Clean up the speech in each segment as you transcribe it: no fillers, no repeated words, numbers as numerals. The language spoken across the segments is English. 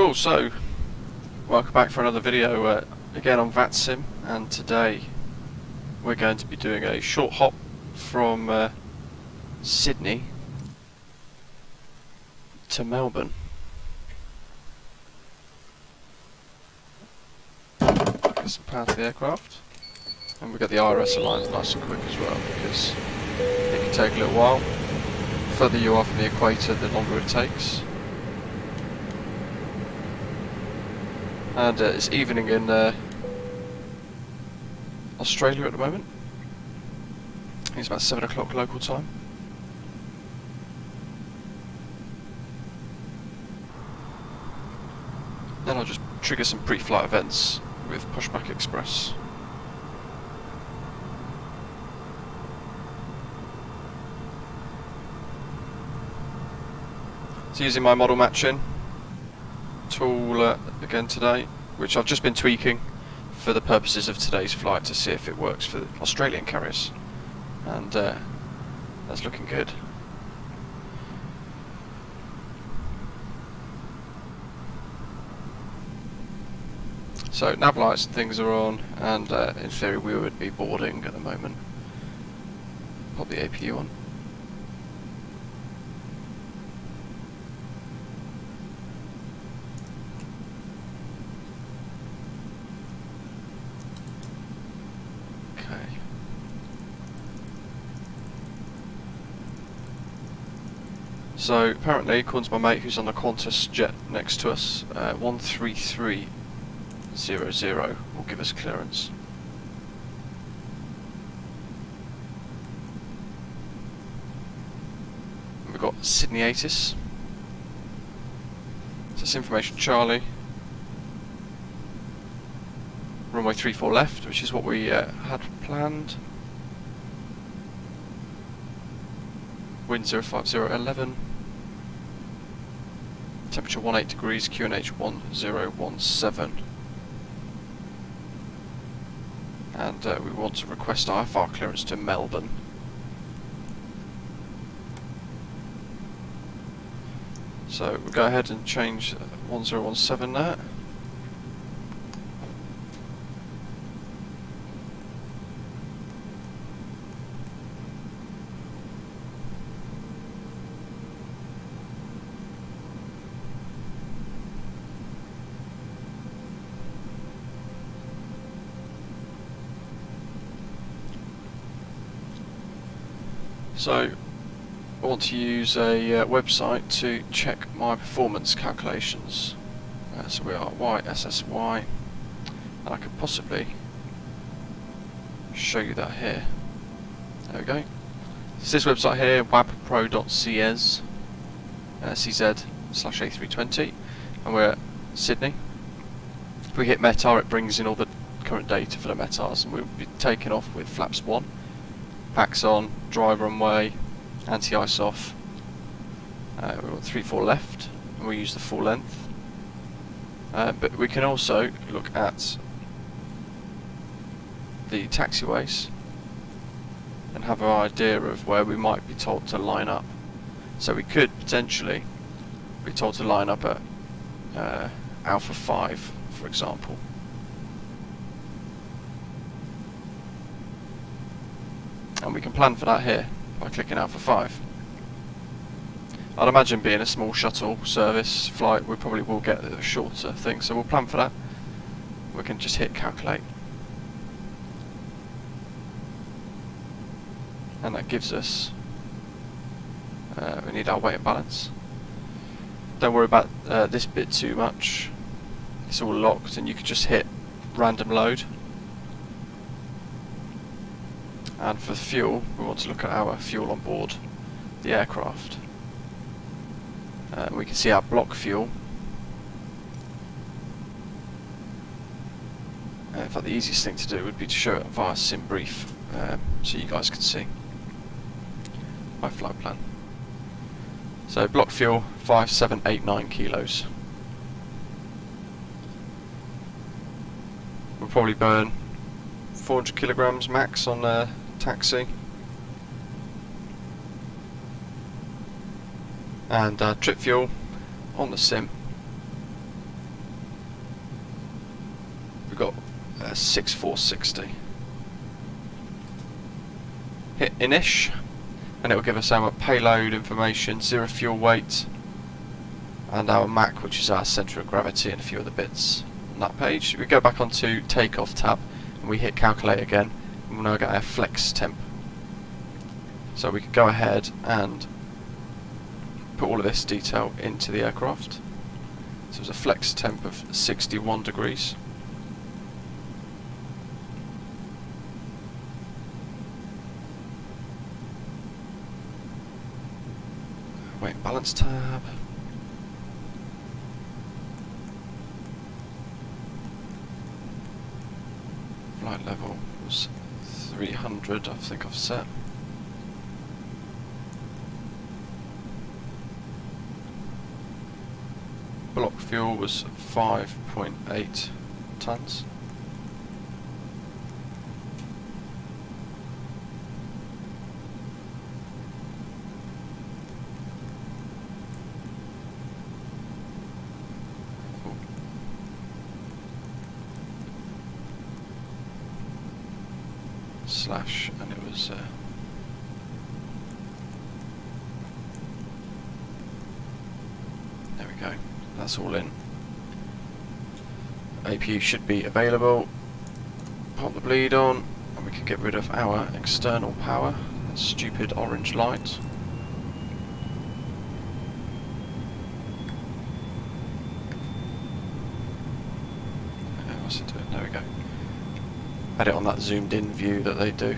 Cool, so welcome back for another video again on VATSIM, and today we're going to be doing a short hop from Sydney to Melbourne. Get some power to the aircraft, and we've got the IRS aligned nice and quick as well, because it can take a little while. The further you are from the equator, the longer it takes. And it's evening in Australia at the moment. I think it's about 7 o'clock local time. Then I'll just trigger some pre-flight events with Pushback Express. So using my model matching tool again today, which I've just been tweaking for the purposes of today's flight to see if it works for the Australian carriers, and that's looking good. So nav lights and things are on, and in theory we would be boarding at the moment. Pop the APU on. So apparently, according to my mate who's on the Qantas jet next to us, 13300 will give us clearance. And we've got Sydney ATIS. So it's information Charlie. Runway 34 left, which is what we had planned. Wind 05011. Temperature 18 degrees, QNH 1017. And we want to request Ifr Clearance to Melbourne. So we'll go ahead and change 1017 there. So I want to use a website to check my performance calculations. So we are YSSY, and I could possibly show you that here. There we go. It's this website here, wabpro.cs, CZ/A320, and we're at Sydney. If we hit METAR, it brings in all the current data for the METARs, and we'll be taking off with flaps 1. Packs on, dry runway, anti-ice off. We want 34 left, and we use the full length. But we can also look at the taxiways and have an idea of where we might be told to line up. So we could potentially be told to line up at Alpha 5, for example. And we can plan for that here by clicking Alpha 5. I'd imagine being a small shuttle service flight, we probably will get a shorter thing, so we'll plan for that. We can just hit calculate. And that gives us, we need our weight and balance. Don't worry about this bit too much. It's all locked, and you can just hit random load. And for fuel, we want to look at our fuel on board the aircraft. We can see our block fuel. In fact, the easiest thing to do would be to show it via sim brief, so you guys can see my flight plan. So block fuel 5789 kilos. We'll probably burn 400 kilograms max on taxi. And trip fuel on the sim got 6460. Hit Inish, and it will give us our payload information, 0 fuel weight, and our Mach, which is our centre of gravity, and a few other bits on that page. We go back onto Takeoff tab, and we hit Calculate again, and we'll now get our flex temp. So we can go ahead and put all of this detail into the aircraft. So there's a flex temp of 61 degrees. Weight and balance tab. Flight level was 300, I think I've set. Block fuel was 5.8 tons. Slash, and it was there we go. That's all in. APU should be available. Pop the bleed on, and we can get rid of our external power. That stupid orange light. What's it doing? There we go. Had it on that zoomed in view that they do.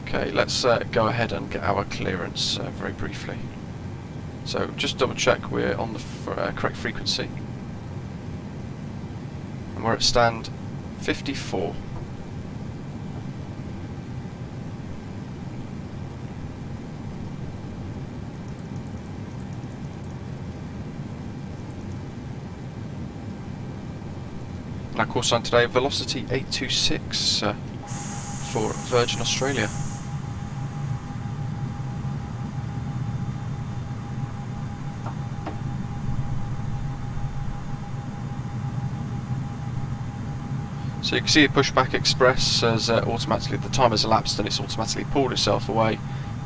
Okay, let's go ahead and get our clearance very briefly. So just double check we're on the correct frequency. And we're at stand 54. And our course sign today, Velocity 826 for Virgin Australia. So you can see the pushback express as automatically the time has elapsed and it's automatically pulled itself away,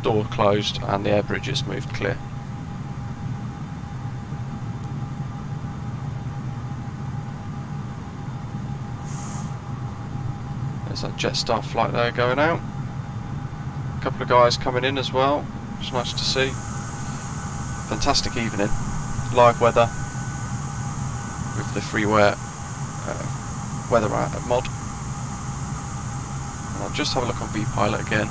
door closed, and the air bridge has moved clear. There's that Jetstar flight there going out. A couple of guys coming in as well, which is nice to see. Fantastic evening. Live weather with the freeware weather mod. And I'll just have a look on VPilot again.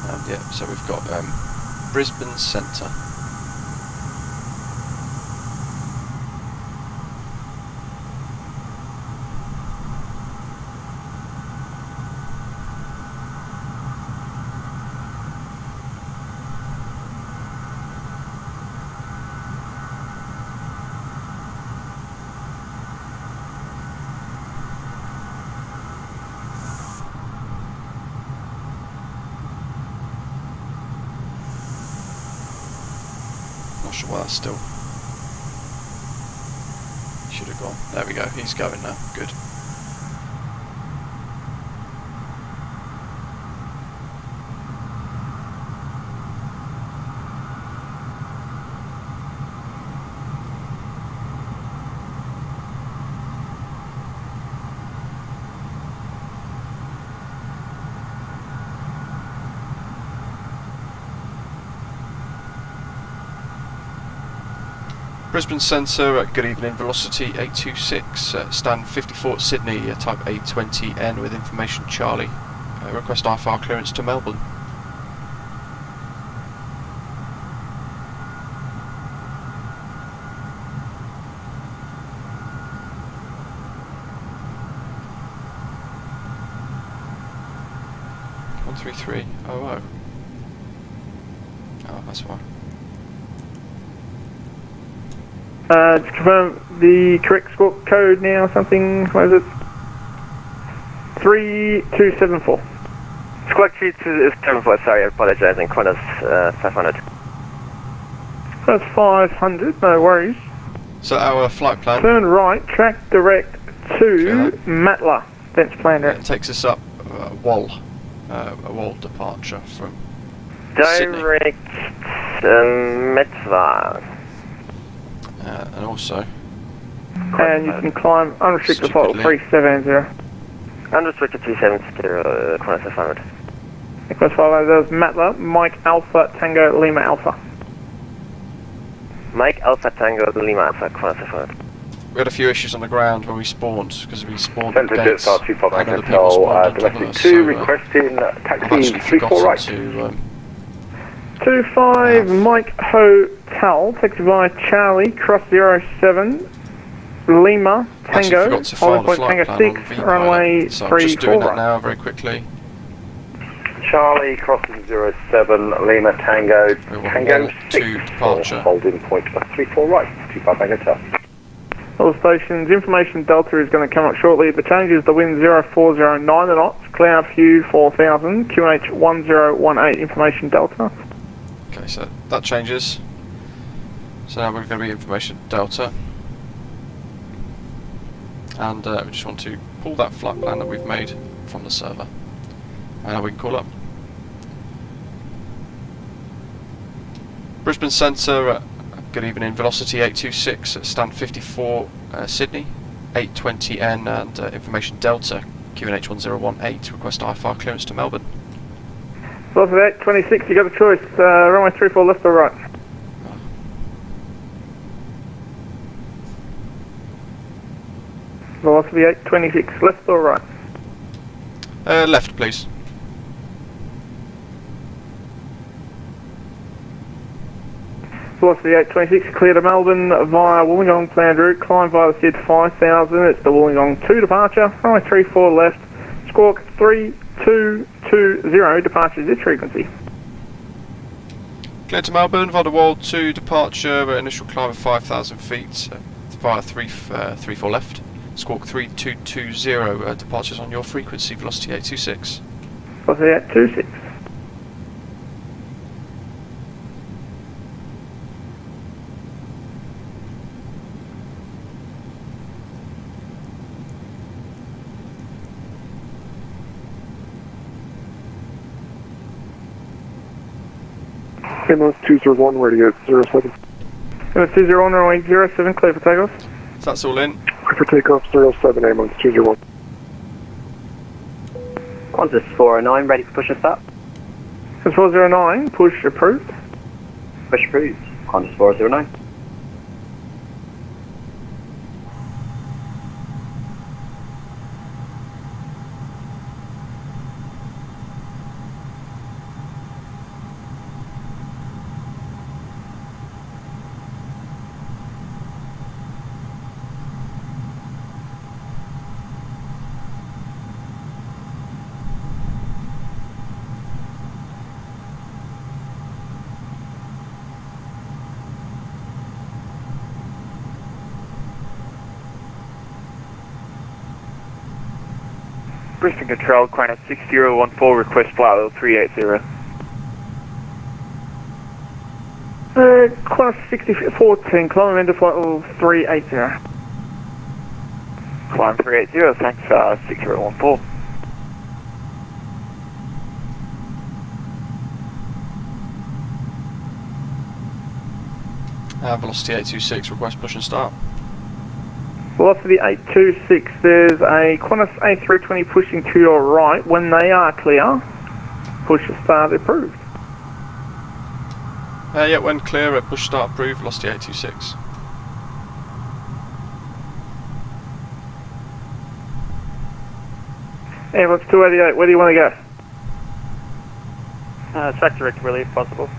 And yeah, so we've got Brisbane Centre. Not sure why that's still. Should have gone. There we go. He's going now. Good. Brisbane Centre, good evening, Velocity 826, stand 54 at Sydney, type A32n with information Charlie. Request Ifr Clearance to Melbourne. One 3300. Oh, that's why. To confirm the correct squawk code now, something, what is it? 3274. Squawk 3274, sorry, I apologize, in Qantas 500. That's 500, no worries. So our flight plan Turn right, track direct to Matla. That's planned out. it takes us up a wall departure from Sydney. Direct Metva. And also And you can climb unrestricted flight Stupidly. 370. Unrestricted 270, Qantas 500. Request 500, there's Matla, Mike Alpha, Tango, Lima Alpha. Mike Alpha Tango Lima Alpha, Qantas 500. we had a few issues on the ground when we spawned because we spawned at Centre gates Jets R25 and other people Hotel, spawned on top of domestic us, 2 so, requesting I've taxi actually 34 forgotten right. to 25 Mike Hotel, taxi via Charlie, cross 07, Lima, actually Tango, forgot to file the point flight Tango plan on 6, VPilot, runway so I'm just 34 doing that right. now very quickly. Charlie crossing 07, Lima Tango, We want Tango wall 6, two departure. holding point 34 right, 25 Bank Hotel. All stations, information Delta is going to come up shortly. The change is the wind 0409 knots, cloud view 4000, QNH 1018, information Delta. Okay, so that changes. So now we're going to be information Delta. And we just want to pull that flight plan that we've made from the server. And we can call up. Brisbane Centre, good evening, velocity 826, stand 54 Sydney, 820N and information Delta, QNH 1018, request Ifr Clearance to Melbourne. Velocity 826, you got a choice, runway 34 left or right? Velocity 826, left or right? Left, please. Velocity 826, clear to Melbourne via Wollongong planned route, climb via the SID 5000, it's the Wollongong 2 departure, runway 34 left, squawk 3220, departure this frequency. Clear to Melbourne via the World 2 departure, initial climb of 5,000 feet via 34 left. Squawk 3220, departures on your frequency, velocity 826. Velocity 826. MS 201, radio 07. MS 201, runway 07, clear for takeoff. So that's all in. Clear for takeoff 07, MS 201. Qantas 409, ready for push and start. MS 409, push approved. Push approved. Qantas 409. Brisbane Control, Qantas 6014, request flight level 380. Qantas 6014, climb into flight level 380. Climb 380, thanks 6014. Velocity 826, request push and start. Velocity 826, there's a Qantas A32nx pushing to your right. When they are clear, push start approved. Yeah, when clear, push start approved, velocity 826. Ambulance 288, where do you want to go? Track direct really if possible.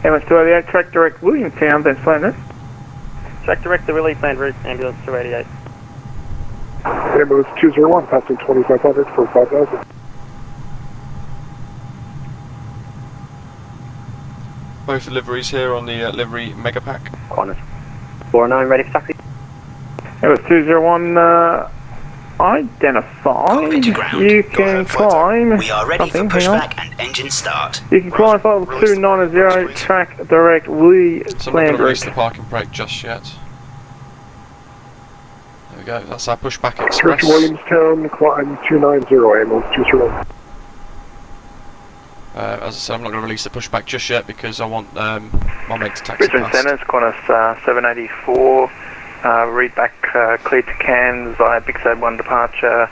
Ambulance 288, track direct Williamstown, then Splendid. Track direct the really planned route, ambulance 288. Ambulance 201, passing 2500 for 5000. Both liveries here on the livery megapack. Qantas 409, ready for taxi. Ambulance 201, identified. Cockpit to ground. You Go can ahead, flight climb. We are ready for Something, hang on. pushback and engine start. You can climb level 290, track direct Lee So I'm not going to release Landry. the parking brake just yet. There we go, that's our pushback Richard express. Williamstown, climb 290, aim on 201. As I said, I'm not going to release the pushback just yet because I want my mate to taxi Brisbane past. Centre, Qantas 784, read back clear to Cairns via Big Sad 1 departure,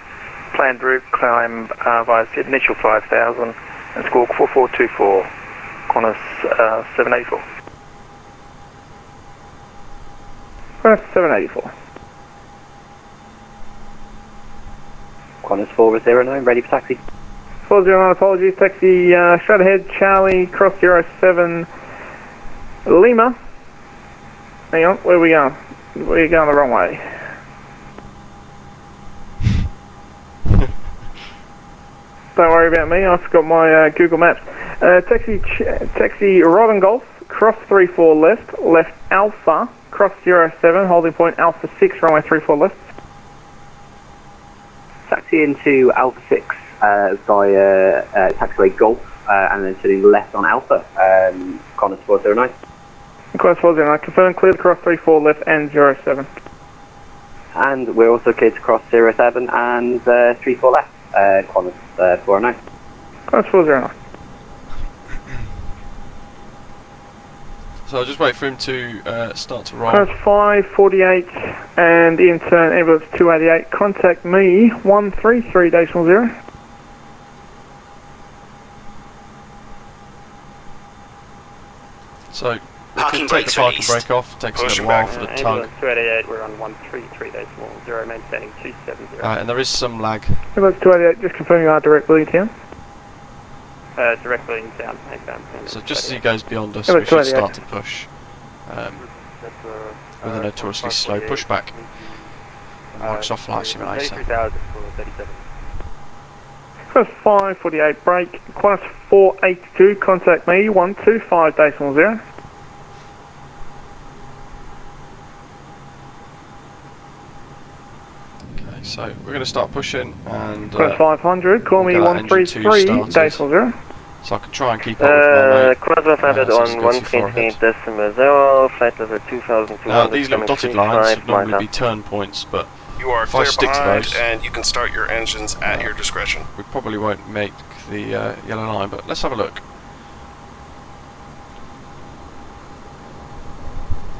planned route climb via Sydney, initial 5,000, and squawk 4424, Qantas 784. Qantas 784. Qantas 409, ready for taxi. 409, apologies, taxi straight ahead, Charlie, cross 07, Lima. Hang on, where are we going? We're going the wrong way. Don't worry about me, I forgot my Google Maps. Taxi Robin Golf, cross 34 left, left Alpha, cross 07, holding point Alpha 6, runway 34 left. Taxi into Alpha 6 via taxiway Golf and then turning left on Alpha. Qantas 409. Qantas 409, confirm clear to cross 34 left and 07. And we're also cleared to cross 07 and 34 left. Qantas 409. Qantas 409. So I'll just wait for him to start to roll. Qantas 548 and in turn ambulance 288, contact me 133.0. So we Parking can take the brakes parking released. brake off, takes a little while for the tug. 288, we're on 133.0, maintaining 270. And there is some lag. Ambulance 288, just confirming you are direct Williamstown. Directly down, So just as he goes beyond us, Yeah, we but should 28. start to push with a notoriously slow pushback. Microsoft Flight Simulator. Qantas 548 break, Qantas 482, contact me 125.0. Okay, so we're going to start pushing and Qantas 500, call me we'll get that engine 133.0. so I can try and keep up with my mate. Qantas 500 so on just go too far ahead. 138.0, flight level 2200. Now these little dotted lines would normally be turn points, but You are if I clear stick to behind, those, and you can start your engines at your discretion. we probably won't make the yellow line, but let's have a look.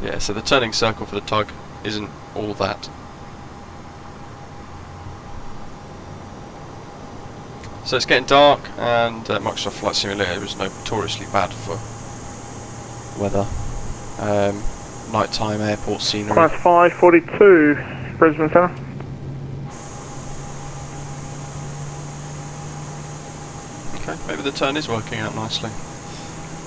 Yeah, so the turning circle for the tug isn't all that. So it's getting dark, and Microsoft Flight Simulator is notoriously bad for weather. Nighttime airport scenery. Qantas 542, Brisbane Centre. Okay, maybe the turn is working out nicely.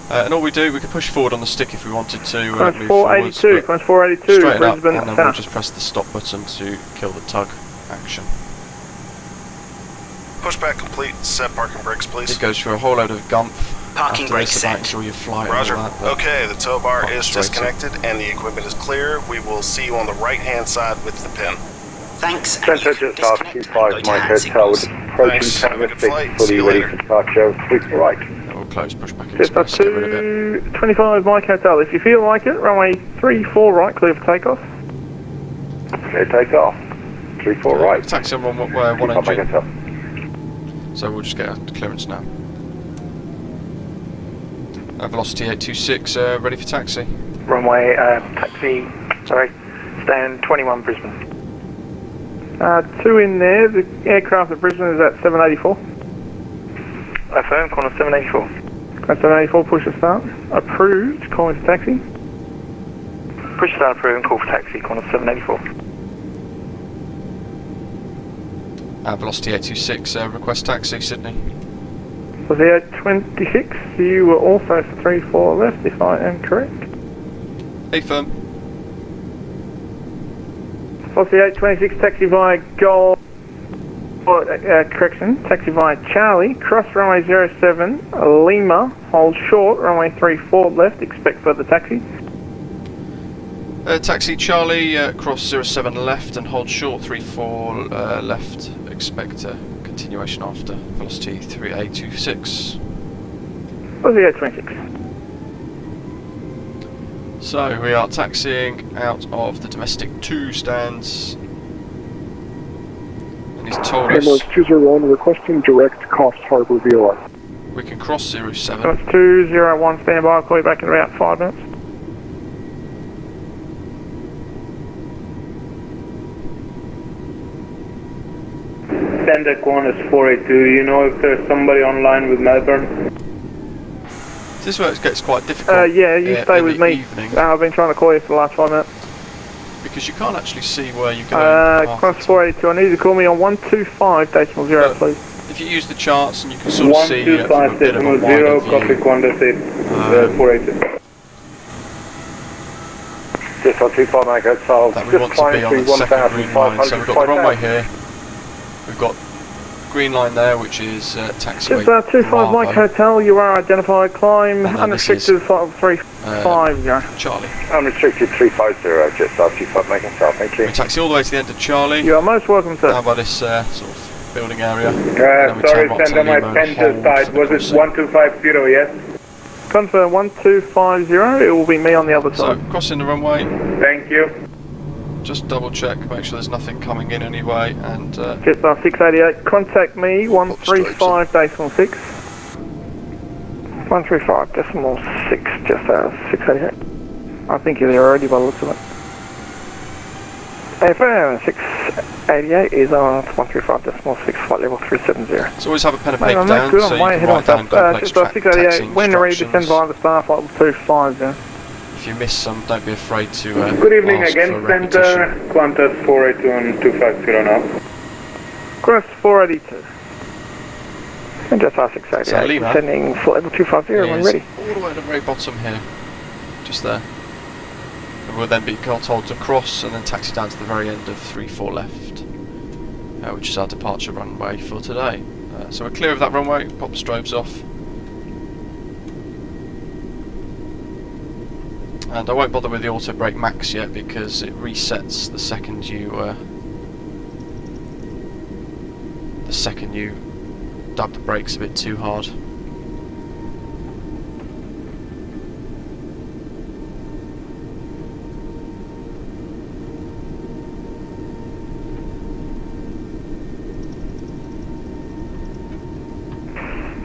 And all we do, we could push forward on the stick if we wanted to. Qantas Move forwards, 482, but Qantas 482, straighten up, Brisbane and then we'll Centre. just press the stop button to kill the tug action. Pushback complete. Set parking brakes, please. It goes through a whole load of gumph. Parking After brakes this, about set. enjoy your flight Roger. and all that. but Okay, the tow bar I'll is straight it. disconnected and the equipment is clear. We will see you on the right-hand side with the pin. Thanks, and Centre you can just off disconnect 25 and go to Mike hand Hotel, signals. approaching Thanks, have a Tango good 6, flight. See fully you ready later. for departure, sweep right. We'll close pushback Yes, express, get rid of it. 225 Mike Hotel. If you feel like it, runway 34 right, clear for takeoff. Okay, take off. 34 right. Taxi on one Keep up, Mike engine, Hotel. so we'll just get out to clearance now. Velocity 826, ready for taxi. Runway, taxi, sorry, stand 21 Brisbane. 2 in there, the aircraft at Brisbane is at 784. Affirm, Qantas 784. Qantas 784, push to start. Approved, calling for taxi. Push start approved and call for taxi, Qantas 784. Velocity 826, request taxi, Sydney. Was the 826, you were also for 34 left, if I am correct. Affirm. Was the 826, taxi via Gold, correction, taxi via Charlie, cross runway 07, Lima, hold short, runway 34 left, expect further taxi. Taxi Charlie, cross 07 left and hold short 34 left. Expect a continuation after velocity 3826. Velocity 826. So we are taxiing out of the domestic 2 stands. And he's told us Ambulance 201 requesting direct Coffs Harbour VOI. we can cross 07. That's 201, stand by, I'll call you back in about 5 minutes. Standard Qantas 482, you know if there's somebody online with Melbourne? This is where it gets quite difficult. Yeah, you stay with me. I've been trying to call you for the last 5 minutes. Because you can't actually see where you're going. Qantas 482, I need you to call me on 125.0, please. If you use the charts and you can sort of see from a bit of a 125.0, wider copy view. Qantas 482. Just on 25 Mike Hotel. That we want to be on the second green line. So we've got the runway here. We've got green line there, which is taxiway. Just 25 Mike Hotel, you are identified, climb, And unrestricted 350. Charlie. Unrestricted 350, just after 25 Mike Hotel, thank you. We taxi all the way to the end of Charlie. You are most welcome, sir. Down by this sort of building area. Sorry, Sandra, my pen just died. Was it 1250, yes? Confirm 1250, it will be me on the other So, side. crossing the runway. Thank you. Just double check, make sure there's nothing coming in anyway, and Jetstar 688, contact me 135.6. 135.6, Jetstar 688. I think you're there already by the looks of it. Ifr 688 is on 135.6, flight level 370. so always have a pen and Mate, paper I'm down good, so I'm you way can ahead on write down stuff. complex Jetstar 688, taxing when ready, descend instructions. by the star, flight level 250. If you miss some, don't be afraid to Good evening ask again, for a repetition. Center. Qantas 482 and 250 now. Qantas 482. And Jetstar So 688, Lima descending flight level 250 when is ready. all the way at the very bottom here, just there. And we'll then be told to cross and then taxi down to the very end of 34 left, which is our departure runway for today. So we're clear of that runway, pop the strobes off. And I won't bother with the auto brake max yet because it resets the second you dab the brakes a bit too hard.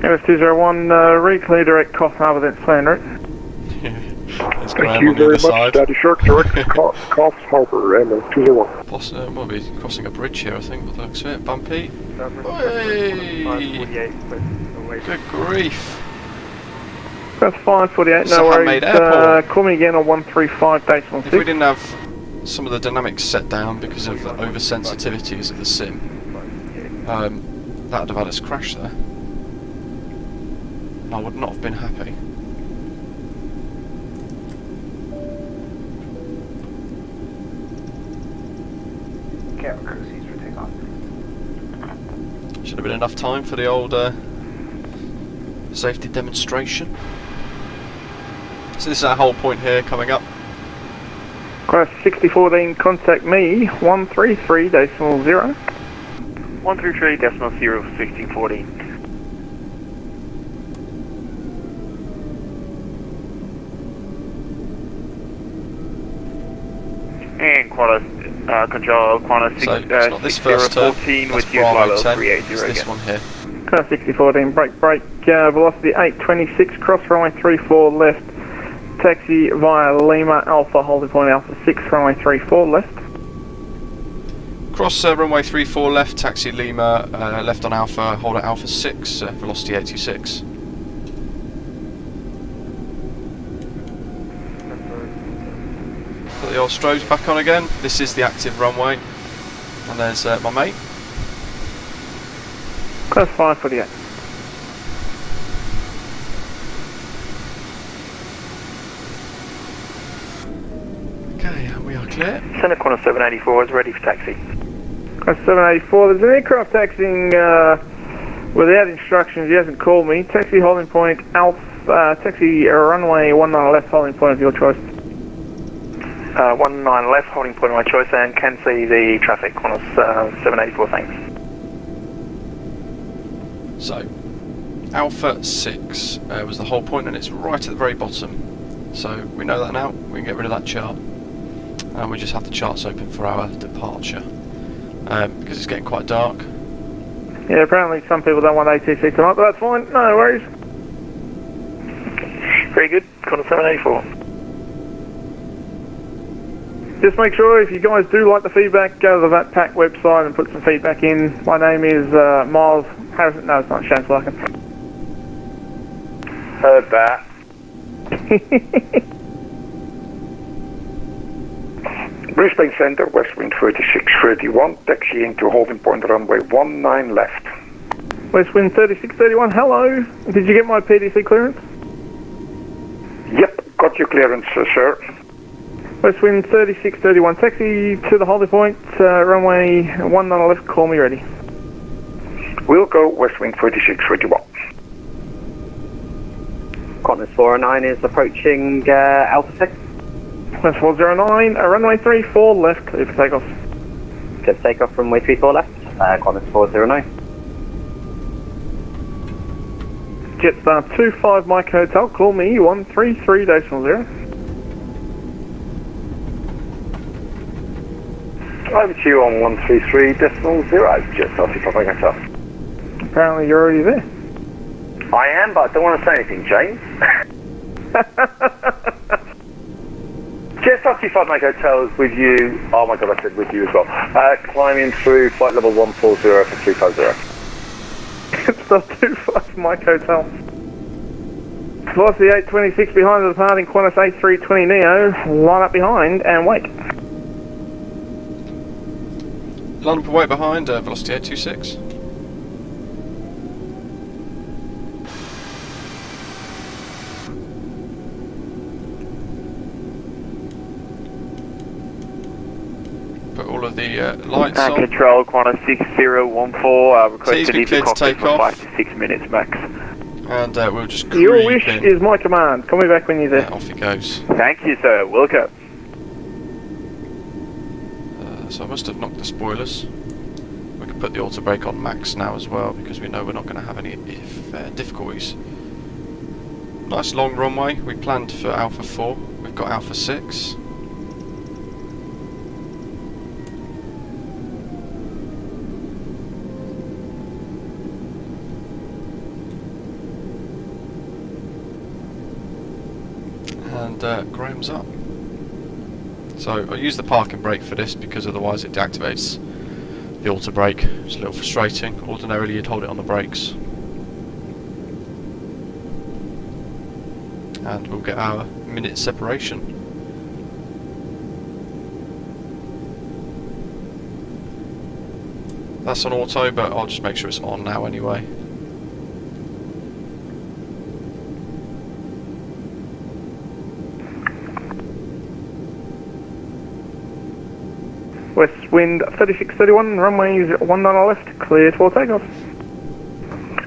MS201, reclear direct Coffs Harbour, then plan route. There's Thank Graham you on the very other much, side. Daddy Shark, direct Coffs Harbour, Ambulance 201. Might be crossing a bridge here, I think, with the looks of it. Bumpy. Good grief. That's 548, It's a no worries. handmade airport. Call me again on 135.6. If we didn't have some of the dynamics set down because of the oversensitivities of the sim, that would have had us crash there. I would not have been happy. Should have been enough time for the old safety demonstration. So this is our whole point here coming up. Crash 6014, contact me 133.0. 133.0, 6014. And Qantas, control Qantas So it's not this first turn, 6014 that's with you, Bravo Lilo 10, 380 it's this again. one here. Crash 6014, brake, velocity 826, cross runway 34 left, taxi via Lima Alpha, holding point Alpha 6, runway 34 left. Cross runway 34 left, taxi Lima, left on Alpha, hold at Alpha 6, velocity 826. Put the old strobes back on again. This is the active runway. And there's my mate. Crash 548. Okay, and we are clear. Center Qantas 784 is ready for taxi. Crash 784, there's an aircraft taxiing without instructions, he hasn't called me. Taxi holding point Alpha, taxi runway 19 left, holding point of your choice. 19 left, holding point of my choice, and can see the traffic on us, 784, thanks. So, Alpha 6 was the whole point, and it's right at the very bottom. So we know that now, we can get rid of that chart. And we just have the charts open for our departure. Because it's getting quite dark. Yeah, apparently some people don't want ATC tonight, but that's fine, no worries. Very good, corner 784. Just make sure if you guys do like the feedback, go to the VATPAC website and put some feedback in. My name is Miles Harrison. No, it's not Shane Larkin. Heard that. Brisbane Centre, west wind 3631, taxi into holding point runway 19 left. West wind 3631, hello. Did you get my PDC clearance? Yep, got your clearance, sir. West wind 3631, taxi to the holding point, runway 19 left, call me ready. We'll go west wind 3631. Qantas 409 is approaching Alpha 6. West 409, runway 34 left, clear for takeoff. Clear for takeoff, runway 34 left, Qantas 409. Jetstar 25 Mike Hotel, call me 133.0. Over to you on 133.0, Jetstar 25 Mike Hotel. Apparently you're already there. I am, but I don't want to say anything, James. Jetstar 25 Mike Hotel is with you. Oh my god, I said with you as well. Climbing through flight level 140 for 350. Jetstar 25 Mike Hotel. Velocity 826 behind the departing Qantas A32neo. Line up behind and wait. Line up and wait behind, velocity 826. Put all of the lights on. Control, Qantas 6014, requested Ifr cleared to take off. 5 to 6 minutes max. And we'll just creep Your wish in. is my command. Call me back when you're there. Yeah, off he goes. Thank you, sir. Welcome. So I must have knocked the spoilers. We can put the auto brake on max now as well, because we know we're not going to have any difficulties. Nice long runway. We planned for Alpha 4. We've got Alpha 6. And Graham's up. So I'll use the parking brake for this, because otherwise it deactivates the auto brake. It's a little frustrating. Ordinarily you'd hold it on the brakes. And we'll get our minute separation. That's on auto, but I'll just make sure it's on now anyway. West wind 3631, runway 19 left, cleared for takeoff.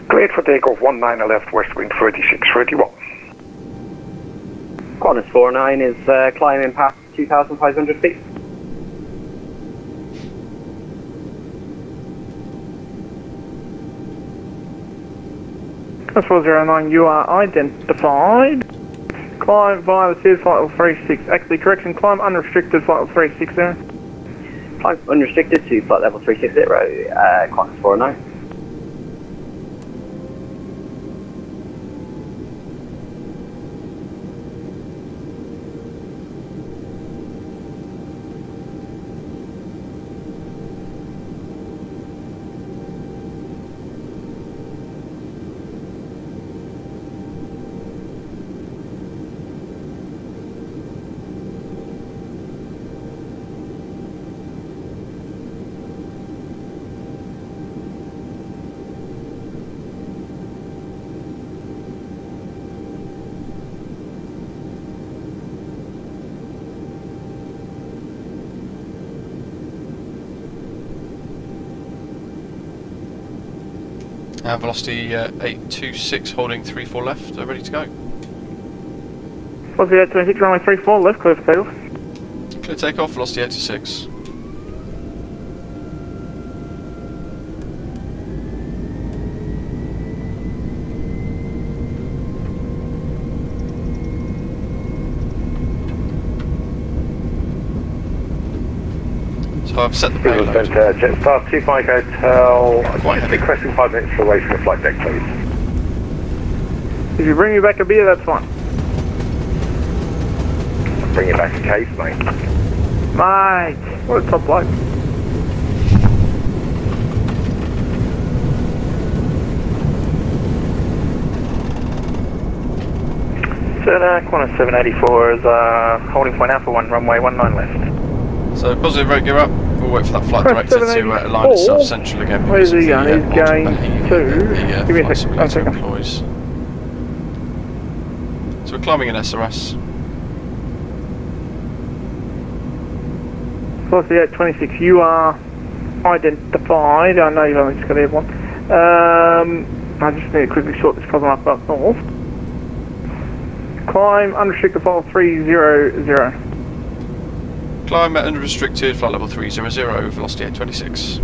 Cleared for takeoff 19 left, west wind 3631. Qantas 409 is climbing past 2,500 feet. Qantas 409, you are identified. Climb via the Sears flight level 36. Actually, correction, climb unrestricted flight level 360. Climb unrestricted to flight level 360, Qantas 409. Velocity 826, holding 34 left, ready to go. Velocity 826, runway 34 left, clear for takeoff. Clear takeoff, velocity 86. So I've set the payload. Jetstar 25 Hotel, Quite just heavy. requesting 5 minutes away from the flight deck, please. If you bring me back a beer, that's fine. Bring you back a case, mate. Mate, what a top bloke. Qantas 784 is holding point Alpha 1, runway 19 left. So positive rate gear up. We'll wait for that flight Press director to align itself 784. central again. Where's because he of the, going? He's odd going behaviour to... that Give me a flight sec, simulator 1 second. employs. So we're climbing an SRS. Velocity 826, you are identified. I know you've only just got airborne. I just need to quickly sort this problem up north. Climb unrestricted file 300. Climb at unrestricted flight level 300, velocity 826.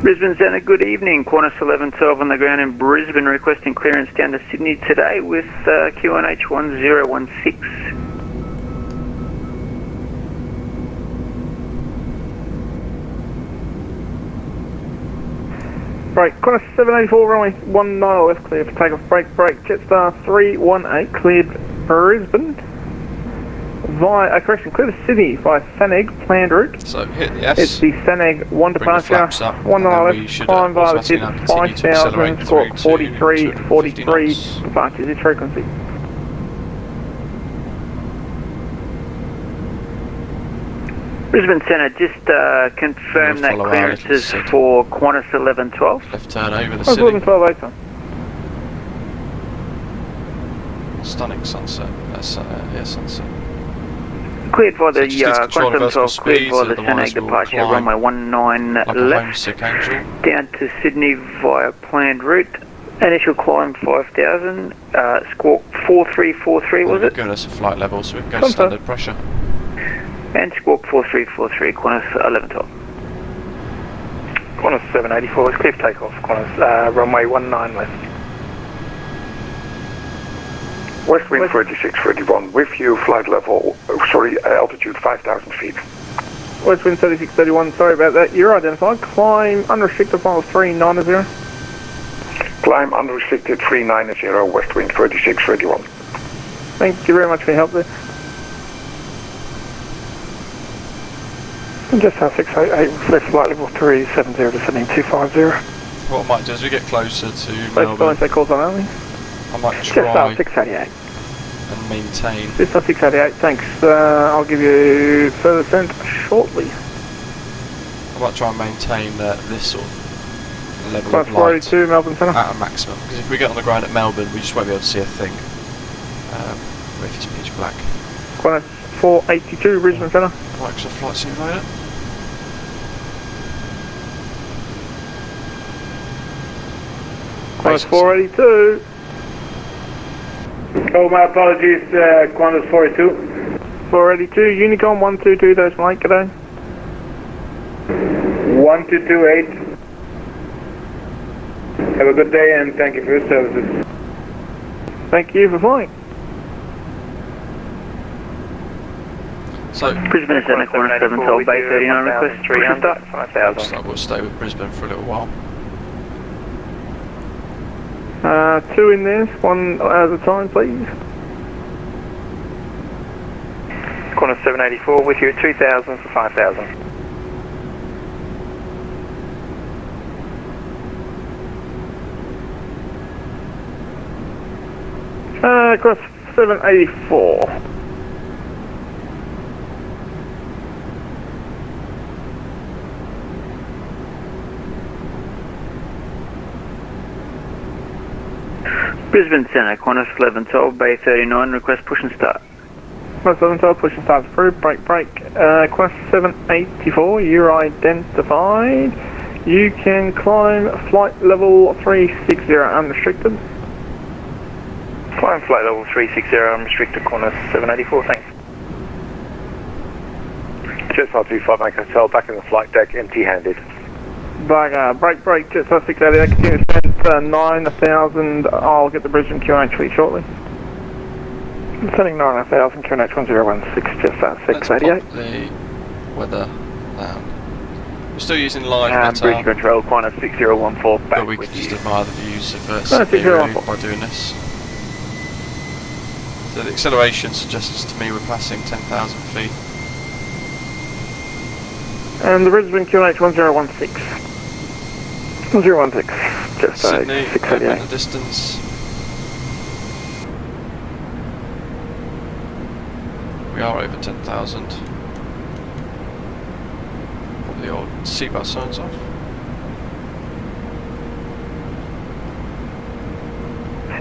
Brisbane Centre, good evening. Qantas 1112 on the ground in Brisbane, requesting clearance down to Sydney today with QNH 1016. Break, Qantas 784, runway 19 left, clear for takeoff, break, Jetstar 318, cleared Brisbane, via, correction, clear to Sydney via Saneg, planned route. So hit the S. It's the Saneg 1 Bring the departure, flaps up, 19 and then we left, should, climb via the automatically SID, now continue to 5000, accelerate squawk through to 43, 250 43, knots. departures, its frequency. Brisbane Centre, just confirm We'll that follow our clearance little is SID. for Qantas 1112. Left turn over the That's city. 1112 later. Stunning sunset. That's yeah, sunset. Cleared by the So just Qantas control reversible 1112, cleared speeds, by the otherwise Saneg we'll departure, climb runway 19 like a left, homesick angel. down to Sydney via planned route. Initial climb 5000, squawk 4343 was it? Giving us a flight level so we can go Contact. standard pressure. And squawk 4343, Qantas 1112. Qantas 784 is clear for takeoff. Qantas runway 19 left. West wind 3631, with you, flight level, altitude 5,000 feet. West wind 3631, sorry about that. You're identified. Climb unrestricted file 390. Climb unrestricted 390, west wind 3631. Thank you very much for your help there. Just have 688, left flight level 370 descending 250. What I might do as we get closer to Both Melbourne, guys, they calls on only. I might Just try 688. and maintain. Just 688, thanks. I'll give you further sent shortly. I might try and maintain this sort of level Class of light 482, Melbourne Centre. at a maximum. Because if we get on the ground at Melbourne, we just won't be able to see a thing. If it's pitch black. Qantas 482, Brisbane Centre. Microsoft Flight Simulator. Qantas 482. Oh, my apologies, Qantas 482. 482, Unicorn 122, those Mike, g'day. 1228. Have a good day and thank you for your services. Thank you for flying. So, Brisbane Centre, Qantas 712, Bay 39, request push and start. 5000. so we'll stay with Brisbane for a little while. 2 in there, 1 at a time, please. Qantas 784 with you at 2000 for 5000. Cross 784. Brisbane Centre, Qantas 1112, Bay 39, request push and start. Cross 712, push and start approved, break. Cross 784, you're identified. You can climb flight level 360 unrestricted. Climb flight level 360, unrestricted corner 784, thanks. Jetstar 25 Mike Hotel, back in the flight deck, empty-handed. Break, Jetstar 688, continue to 9,000, I'll get the Brisbane QNH for you shortly. Sending 9,000, QNH 1016, Jetstar 688. Let's pop the weather down. We're still using live Bridge METAR, control, Qantas 6014, back but we with can just you. admire the views of No, Sydney 6014. by doing this. So the acceleration suggests to me we're passing 10,000 feet. And the Brisbane QNH 1016. 016, Jetstar Sydney, over 688. in the distance. We are over 10,000. Put the old seatbelt signs off.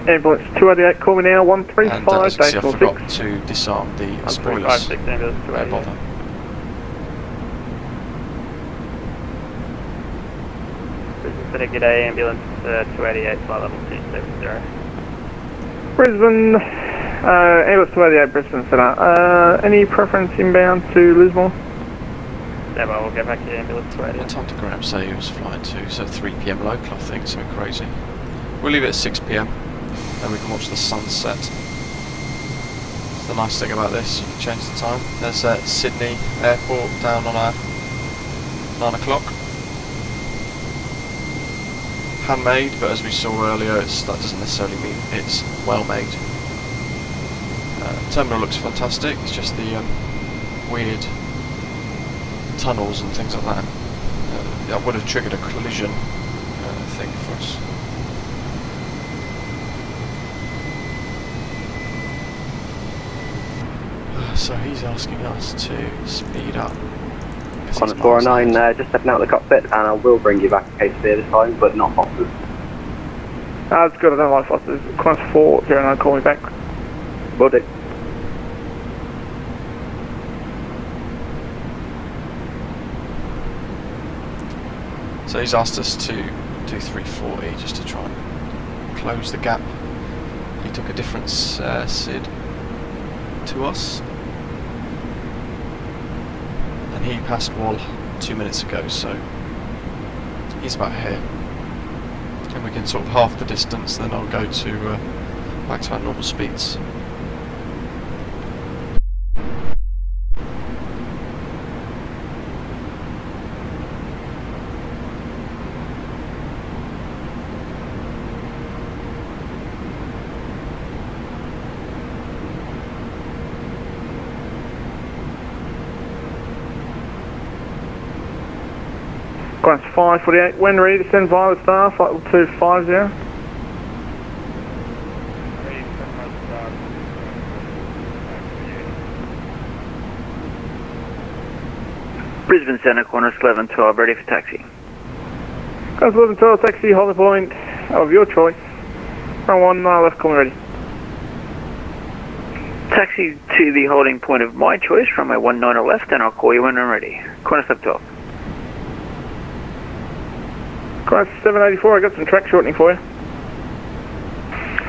Ambulance 288, call me now, And as 135, you can see, I decimal forgot 6. to disarm the 135, spoilers. 6 ambulance Don't 288. bother. Brisbane City, g'day, ambulance 288, flight level 270. Brisbane, ambulance 288, Brisbane Centre. Any preference inbound to Lismore? Yeah, well, we'll get back to the ambulance What 288. time did Graham say he was flying to? So 3 PM local, I think, something crazy. We'll leave it at 6 PM, then we can watch the sunset. That's the nice thing about this, you can change the time. There's Sydney Airport down on our 9 o'clock. Handmade, but as we saw earlier, that doesn't necessarily mean it's well made. Terminal looks fantastic, it's just the weird tunnels and things like that. That would have triggered a collision thing for us. So he's asking us to speed up. On 409, just stepping out of the cockpit, and I will bring you back to Cape Fear this time, but not Foxes. That's good, I don't like Fosters. Qantas 409, call me back. Will do. So he's asked us to do 340 just to try and close the gap. He took a different SID to us. And he passed Wall 2 minutes ago, so he's about here. And we can sort of half the distance, then I'll go to back to our normal speeds. Qantas 548, when ready to send via the star, flight level 250. Brisbane Centre, Qantas 1112, ready for taxi. Qantas 1112, taxi, holding point of your choice. Run 9 left, call me ready. Taxi to the holding point of my choice, runway 19 left, and I'll call you when I'm ready. Qantas 1112. Qantas 784, I got some track shortening for you.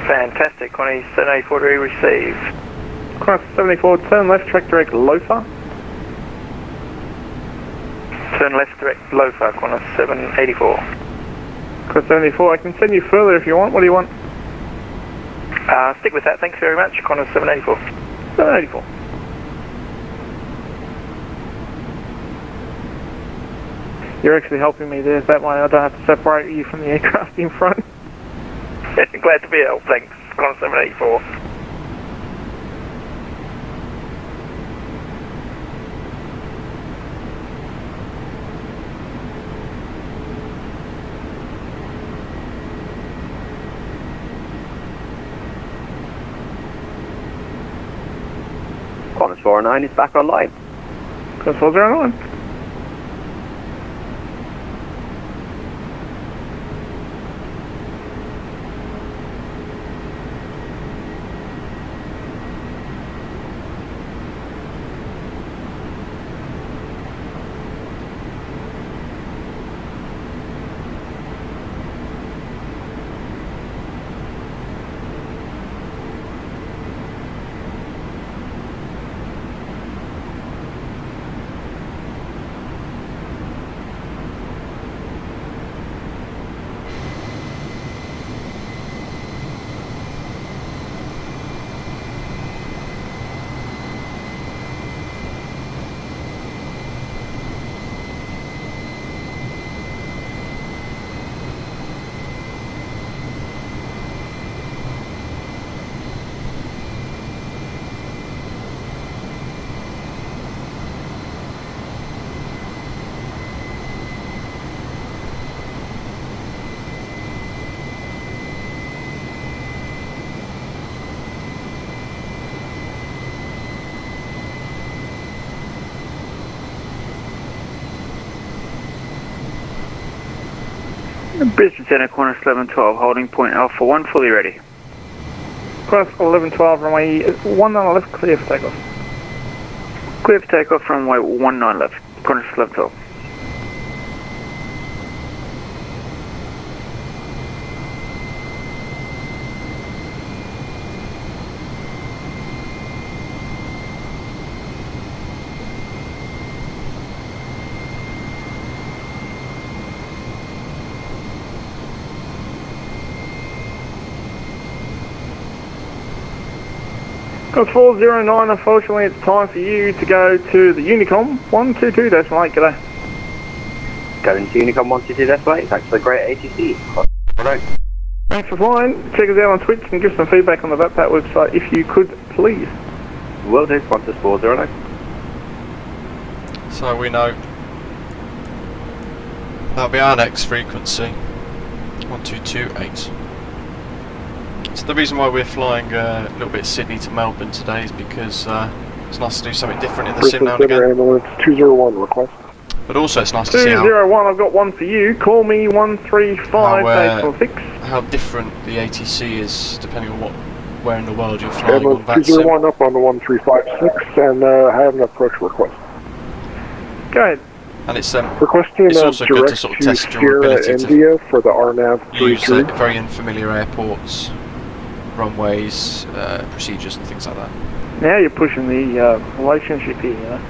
Fantastic, Qantas 784 to receive. Qantas 784, turn left, track direct, Loafer. Turn left direct Loafer, Qantas 784. Qantas 784, I can send you further if you want. What do you want? Stick with that, thanks very much, Qantas 784. 784. You're actually helping me there, that way I don't have to separate you from the aircraft in front. Glad to be helped, thanks, Qantas 784. Qantas 409 is back online. Qantas 409. Brisbane Centre, Qantas 1112, holding point Alpha 1, fully ready. Qantas 1112, runway 19 left, clear for takeoff. Clear for takeoff, runway 19 left, Qantas 1112. Qantas 409, unfortunately it's time for you to go to the Unicom 122.8, g'day. Going to Unicom 122.8, thanks for the great ATC. Right. Thanks for flying. Check us out on Twitch and give some feedback on the VATPAT website if you could, please. Will do, Qantas 409. So we know that'll be our next frequency, 1228. So the reason why we're flying a little bit Sydney to Melbourne today is because it's nice to do something different in the sim now and again. Ambulance 201 request. But also it's nice to see 201, I've got one for you. Call me 135-846. how different the ATC is depending on where in the world you're flying on Ambulance VATSIM. 201 up on the 1356 and have an approach request. Go ahead. And it's Requesting also good to sort of test your ability India for the RNAV to use 33. very unfamiliar airports, runways, procedures and things like that. Now you're pushing the relationship here, you know.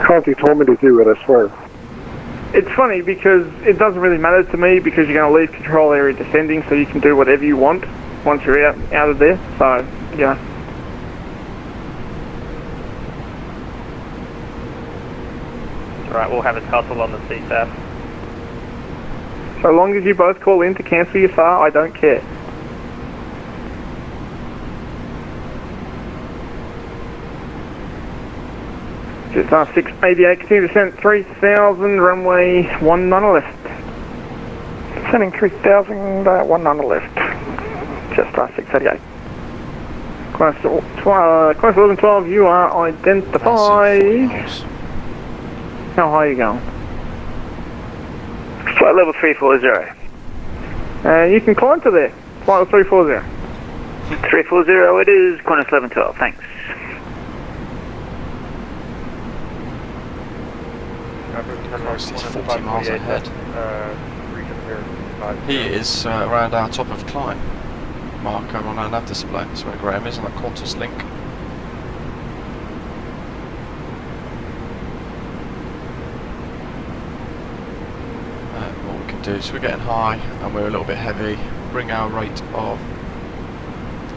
Conti told me to do it, I swear. It's funny because it doesn't really matter to me because you're going to leave control area descending, so you can do whatever you want once you're out of there. So, yeah. Right, we'll have a tussle on the CSAP. So long as you both call in to cancel your SAR, I don't care. Just 688, continue descent 3000, runway 19 left. Descending 3000, 19 left. Just 688. Qantas 1112, you are identified. How high are you going? Flight level 340. You can climb to there. Flight level 340. 340 it is, Qantas 1112, thanks. Christ, he's 40 miles ahead. He is around our top of climb marker on our nav display. That's where Graham is on that Qantas link. What we can do is we're getting high and we're a little bit heavy. Bring our rate of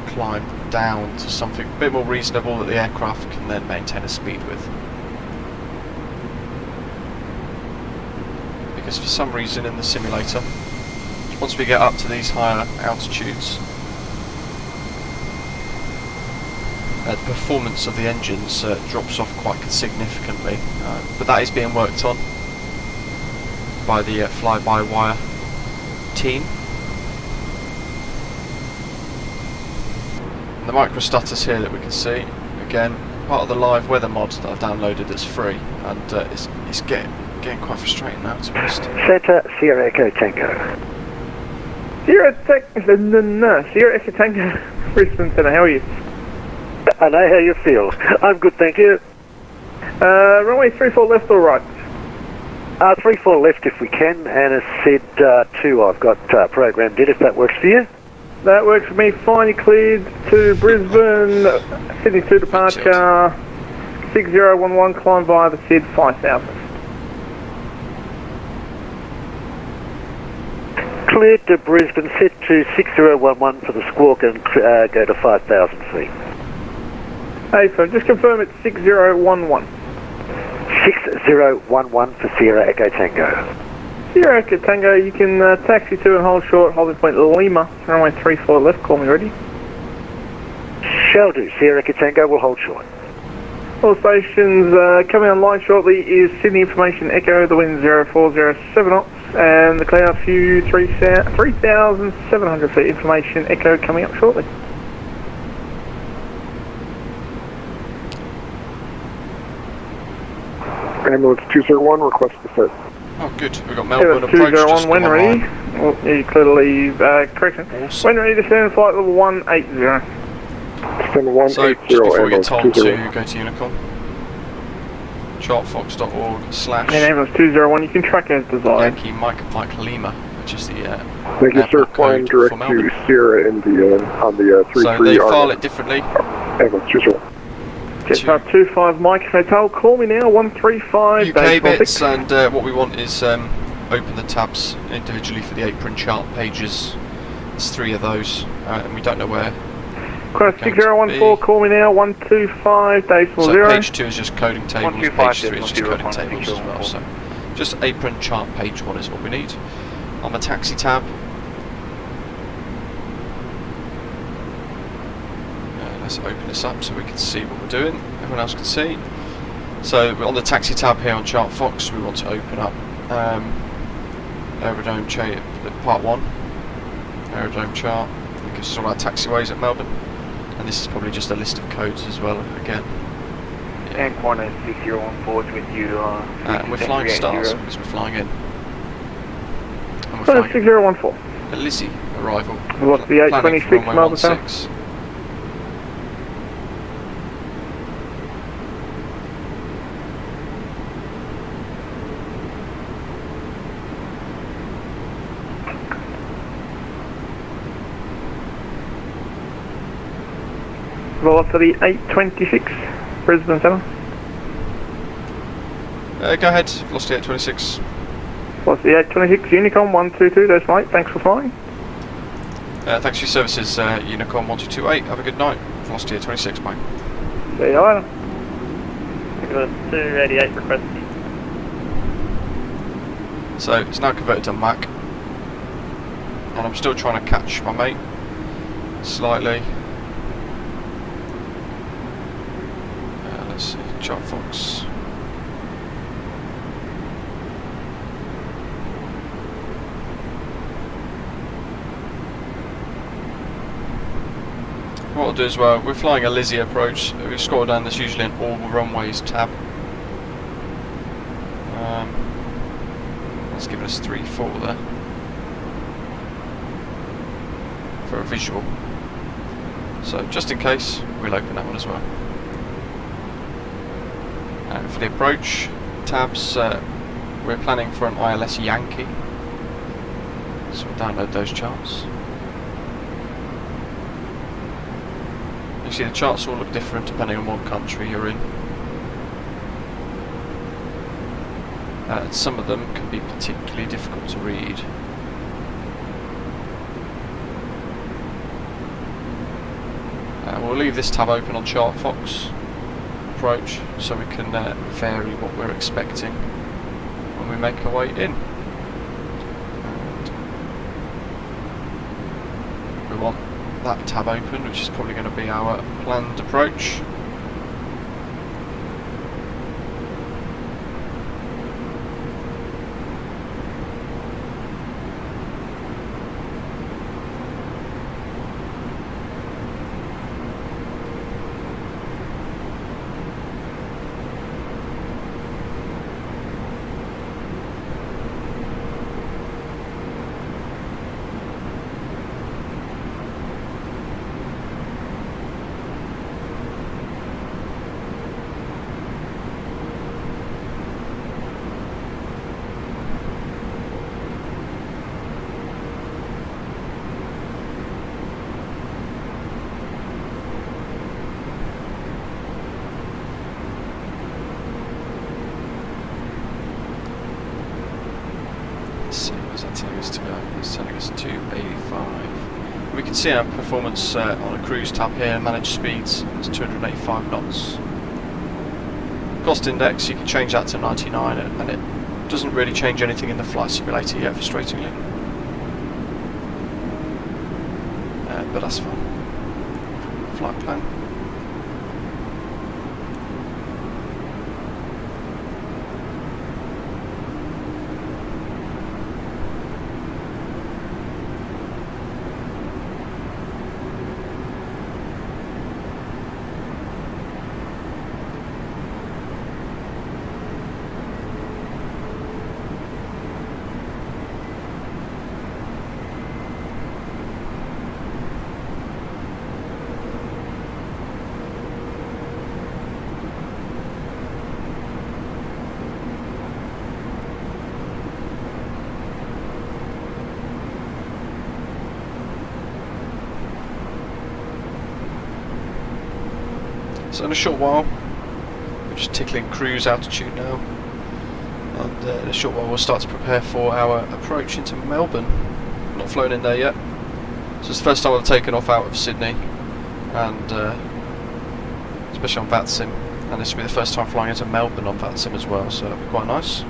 climb down to something a bit more reasonable that the aircraft can then maintain a speed with. Because for some reason in the simulator, once we get up to these higher altitudes, the performance of the engines drops off quite significantly, but that is being worked on by the fly-by-wire team. And the microstatus here that we can see, again, part of the live weather mod that I've downloaded that's free, and it's getting quite frustrating now, to be honest. Centre, Sierra Echo Tango. Sierra Echo Tango, Brisbane Centre, how are you? I know how you feel. I'm good, thank you. Runway 34 left or right? 34 left if we can, and a SID 2 I've got programmed in, if that works for you. That works for me, fine, you cleared to Brisbane, Sydney 2 departure, 6011, climb via the SID 5000. Cleared to Brisbane, set to 6011 for the squawk and go to 5,000 feet. Hey, so just confirm it's 6011. 6011 for Sierra Echo Tango. Sierra Echo Tango, you can taxi to and hold short, holding point Lima, runway 34 left, call me ready. Shall do, Sierra Echo Tango will hold short. All stations coming online shortly is Sydney Information Echo, the wind 0407 knots, and the cloud view 3,700 feet, Information Echo coming up shortly. Ambulance 201, request to start. Oh, good. We've got Melbourne Approach 201 just when come ready. online. Well, you clearly correction. Awesome. When ready to send flight level 180. Send 180, So, just before we get ambulance told 201. to go to Unicom, chartfox.org/ And ambulance 201, you can track as desired. Yankee Mike Lima, which is the Thank you, sir. airport Flying code direct for Melbourne. to Sierra India on the 33. So they file it differently. Ambulance 201. Jetstart 25 Mike Hotel, call me now, 135 UK bits, and what we want is open the tabs individually for the apron chart pages. There's 3 of those, and we don't know where. Qantas 6014, call me now, 125 decimal so 0. page 2 is just coding tables, page 3 is just coding tables as well. So just apron chart page 1 is what we need. On the taxi tab, let's open this up so we can see what we're doing, everyone else can see. So on the taxi tab here on Chart Fox, we want to open up Aerodrome Part 1, Aerodrome chart. It gives us all our taxiways at Melbourne, and this is probably just a list of codes as well again. And Qantas 6014 with you. And we're flying stars because we're flying in. And we're Qantas flying 6014. a Lizzie arrival. We lost the Planning for 826 runway Melbourne 16. Velocity 826, Brisbane Centre. Go ahead, velocity 826. Velocity 826, Unicom 122, that's right, thanks for flying. Thanks for your services, Unicom 1228. Have a good night. Velocity 826, bye. See you later. 288 request. So it's now converted to Mac, and I'm still trying to catch my mate slightly. Let's see, Chart Fox. What I'll do as well, we're flying a Lizzie approach. We scroll down, there's usually an all runways tab. It's given us 3-4 there for a visual. So just in case, we'll open that one as well. And for the approach tabs, we're planning for an ILS Yankee. So we'll download those charts. You see the charts all look different depending on what country you're in. Some of them can be particularly difficult to read. We'll leave this tab open on Chart Fox approach so we can vary what we're expecting when we make our way in. And we want that tab open, which is probably going to be our planned approach. It's telling us 285. We can see our performance on a cruise tab here, managed speeds, it's 285 knots. Cost index, you can change that to 99 and it doesn't really change anything in the flight simulator yet, frustratingly. But that's fine. Flight plan. So in a short while, we're just tickling cruise altitude now, and in a short while we'll start to prepare for our approach into Melbourne. Not flown in there yet, so it's the first time I've taken off out of Sydney, and especially on VATSIM, and this will be the first time flying into Melbourne on VATSIM as well, so it'll be quite nice.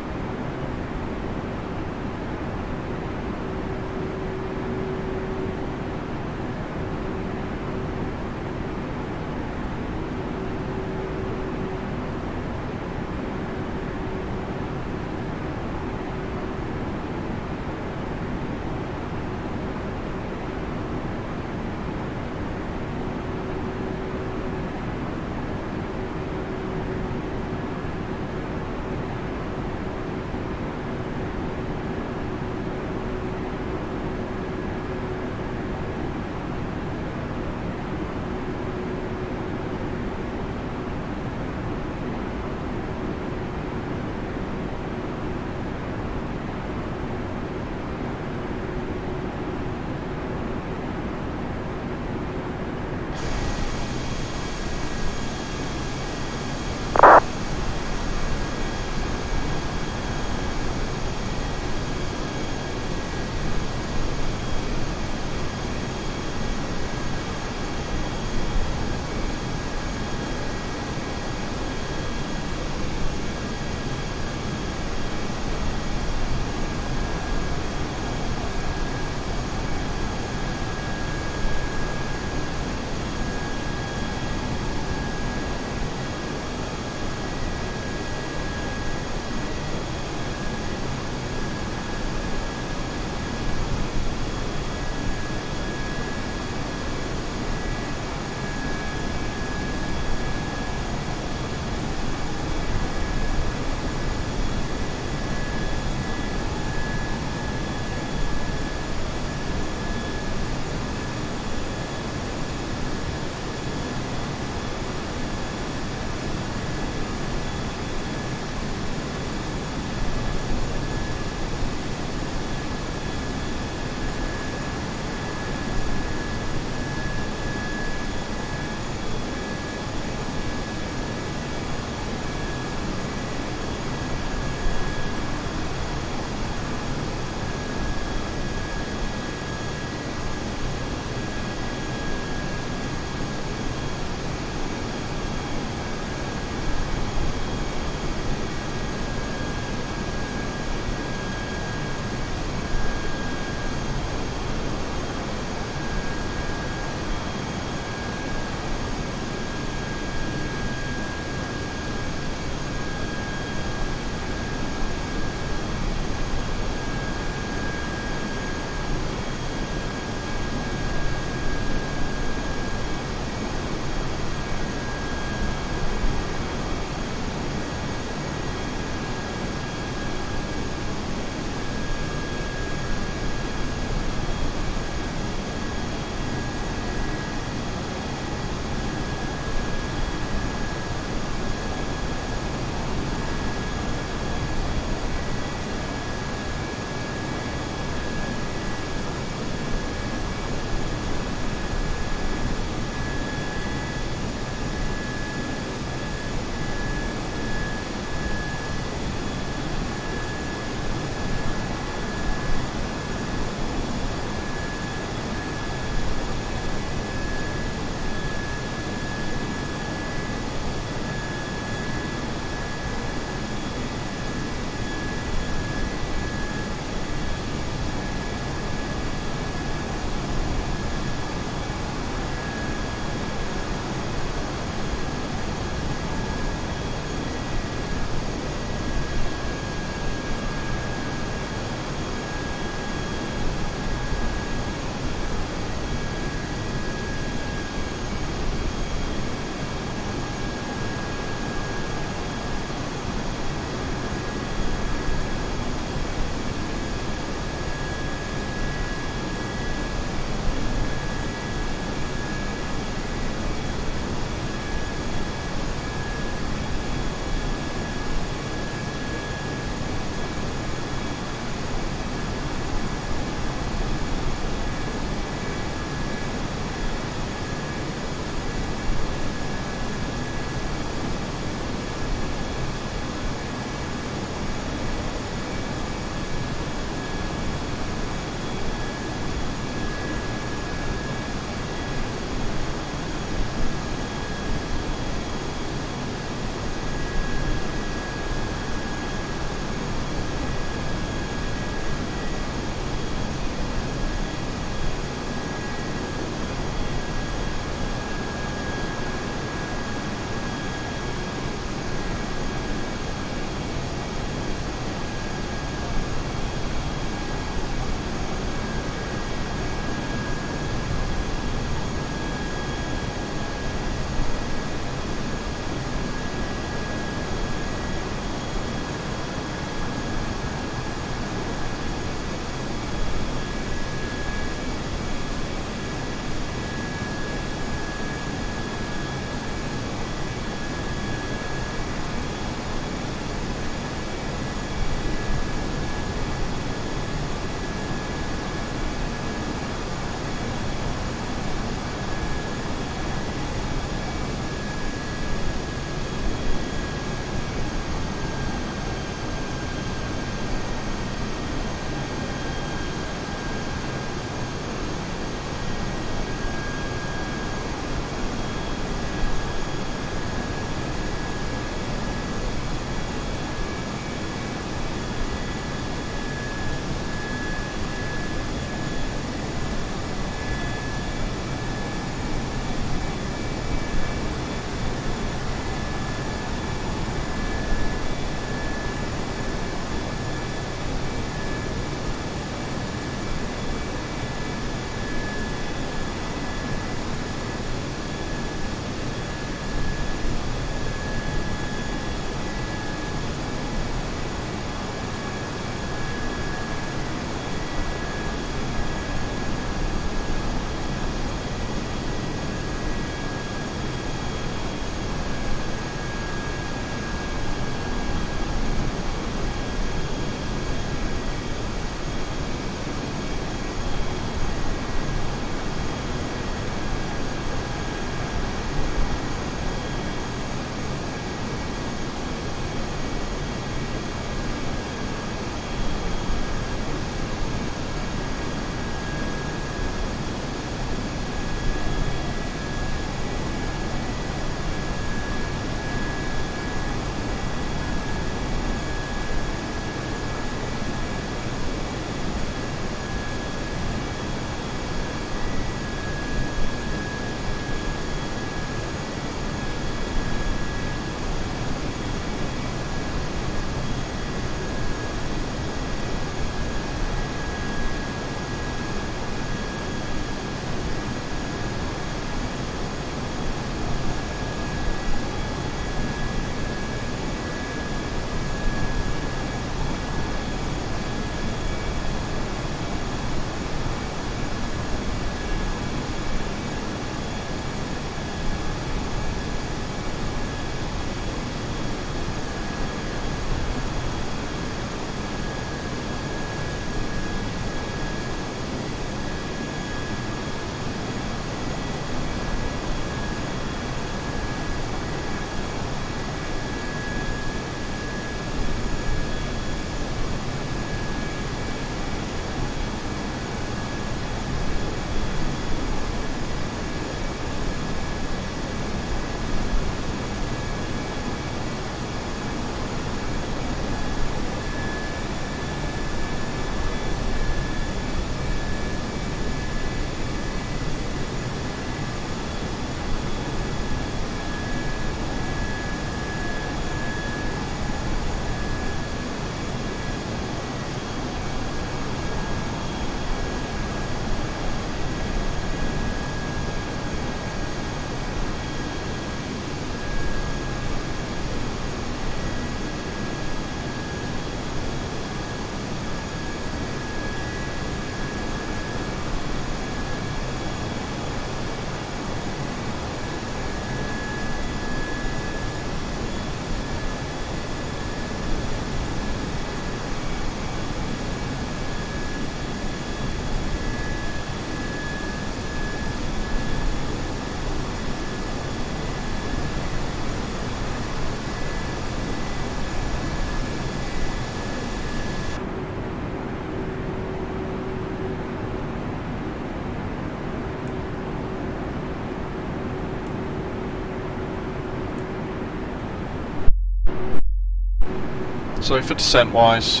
So for descent wise,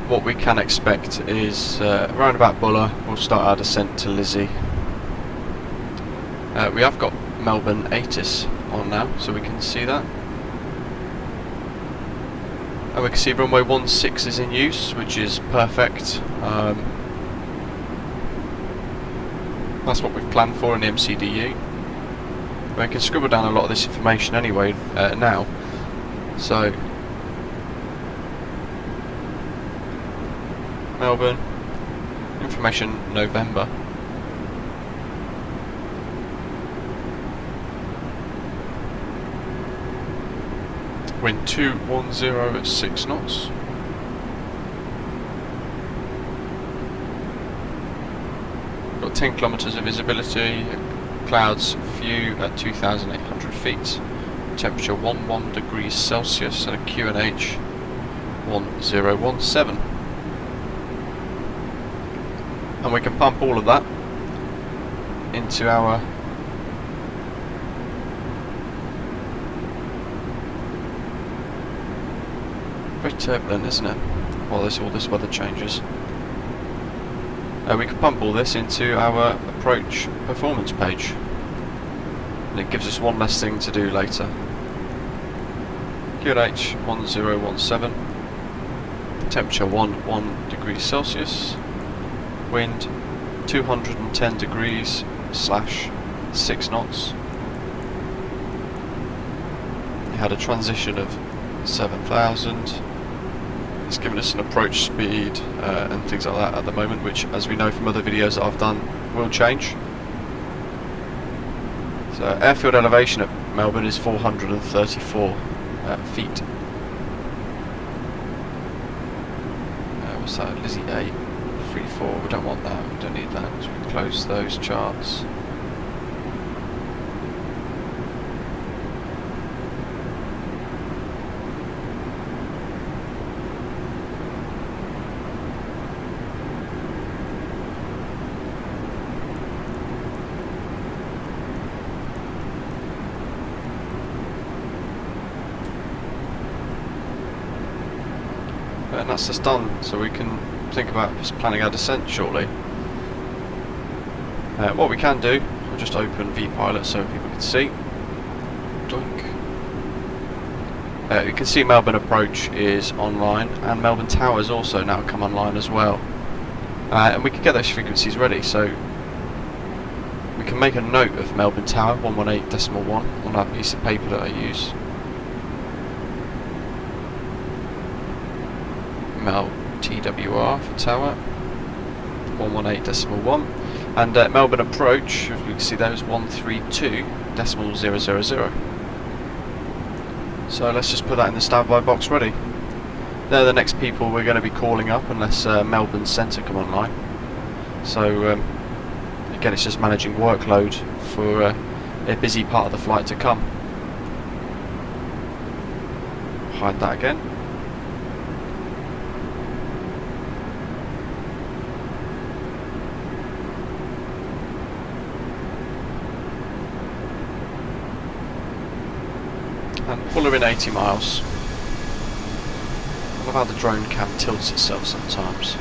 what we can expect is around about Buller we'll start our descent to Lizzie. We have got Melbourne ATIS on now, so we can see that. And we can see runway 16 is in use, which is perfect. That's what we've planned for in the MCDU. We can scribble down a lot of this information anyway now. So, Melbourne, information November. Wind 210 at 6 knots. Got 10 kilometres of visibility, clouds few at 2,800 feet, temperature 11 degrees Celsius, and a QNH 1017. And we can pump all of that into our very turbulent, isn't it? While all this weather changes. We can pump all this into our approach performance page, and it gives us one less thing to do later. QNH 1017, temperature 11 degrees Celsius, wind 210 degrees / 6 knots. You had a transition of 7,000. It's given us an approach speed and things like that at the moment, which, as we know from other videos that I've done, will change. So airfield elevation at Melbourne is 434 feet. What's that? Lizzie 8, 34. We don't want that. We don't need that. So we can close those charts. And that's just done, so we can think about just planning our descent shortly. What we can do, I'll just open VPilot so people can see. Doink. You can see Melbourne Approach is online, and Melbourne Tower has also now come online as well. And we can get those frequencies ready, so we can make a note of Melbourne Tower 118.1 on our piece of paper that I use. Mel TWR for tower 118.1, and Melbourne Approach, as we can see there, is 132.000. So let's just put that in the standby box ready. They're the next people we're going to be calling up unless Melbourne Centre come online. So again, it's just managing workload for a busy part of the flight to come. Hide that again. And pull her in 80 miles. I love how the drone cam tilts itself sometimes.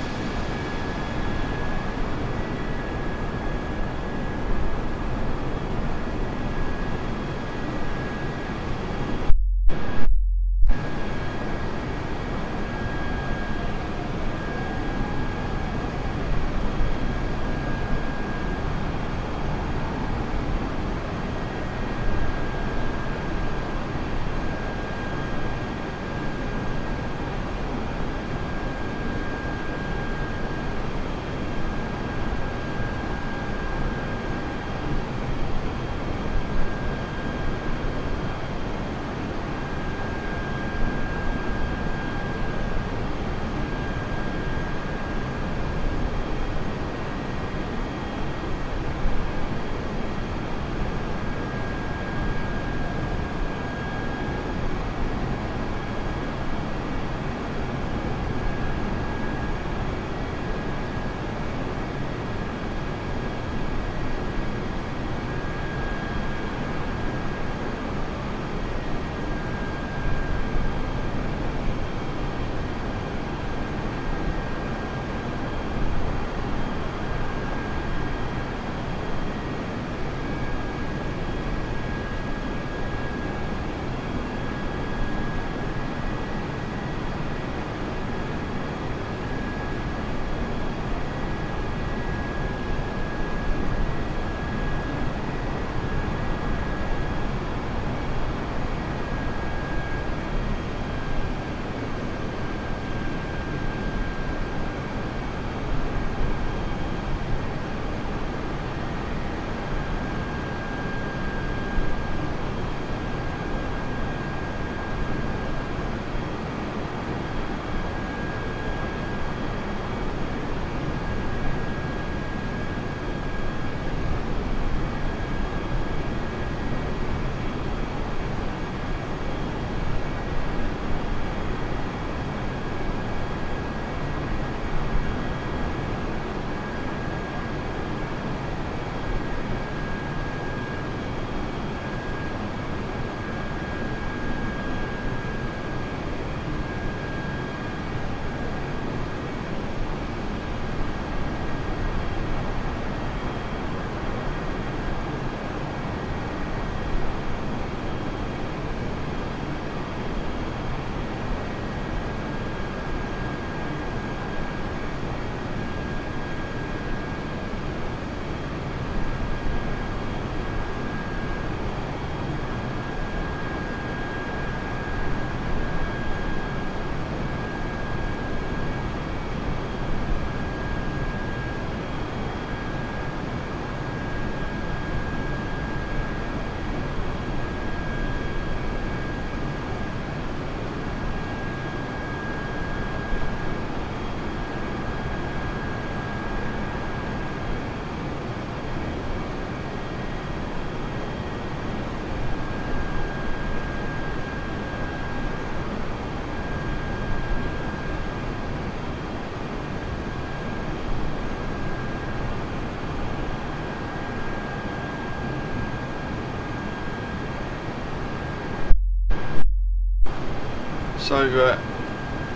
So,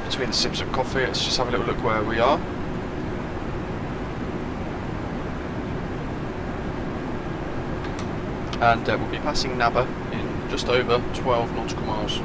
between the sips of coffee, let's just have a little look where we are. And we'll be passing Nabba in just over 12 nautical miles.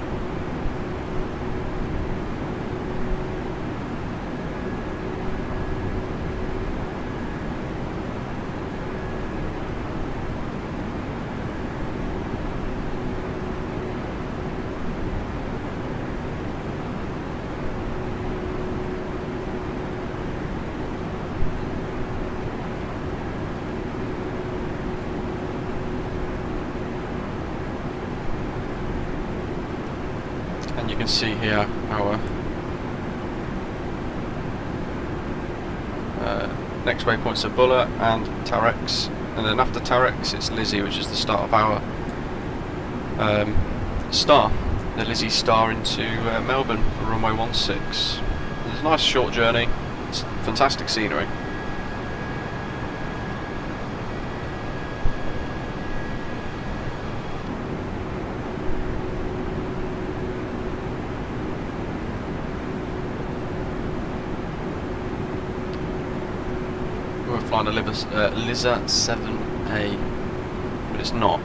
And you can see here our next waypoints are Buller and Tarex, and then after Tarex it's Lizzie, which is the start of our star, the Lizzie star into Melbourne for runway 16. It's a nice short journey, it's fantastic scenery. We're flying a Lizard 7A, but it's not.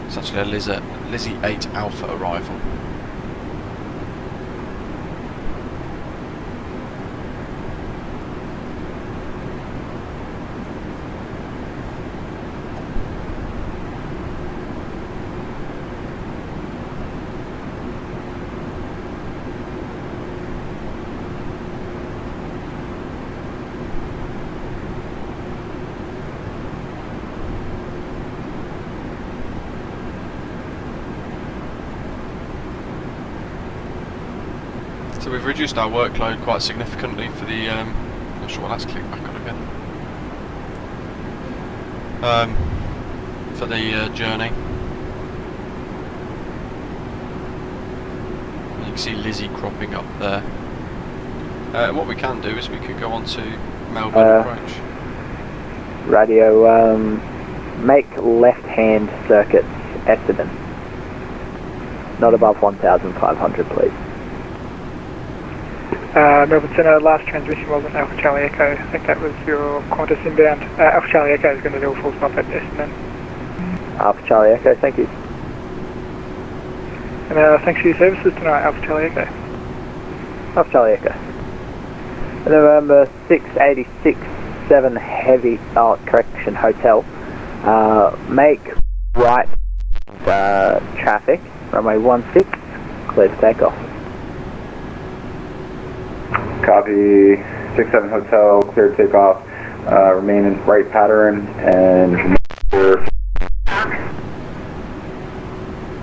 It's actually a Lizzie 8 Alpha arrival. So we've reduced our workload quite significantly for the, not sure, let's click back on again. For the journey. You can see Lizzie cropping up there. What we can do is we could go on to Melbourne Approach. Radio, make left-hand circuits estimate. Not above 1,500, please. Melbourne Centre, last transmission wasn't Alpha Charlie Echo. I think that was your Qantas inbound. Alpha Charlie Echo is going to do a full stop at Essendon. Alpha Charlie Echo, thank you. And thanks for your services tonight, Alpha Charlie Echo. Alpha Charlie Echo. November 6867 Heavy, correction, Hotel. Make right traffic, runway 16, clear to take off. Copy, 67 Hotel, clear to take off, remain in right pattern, and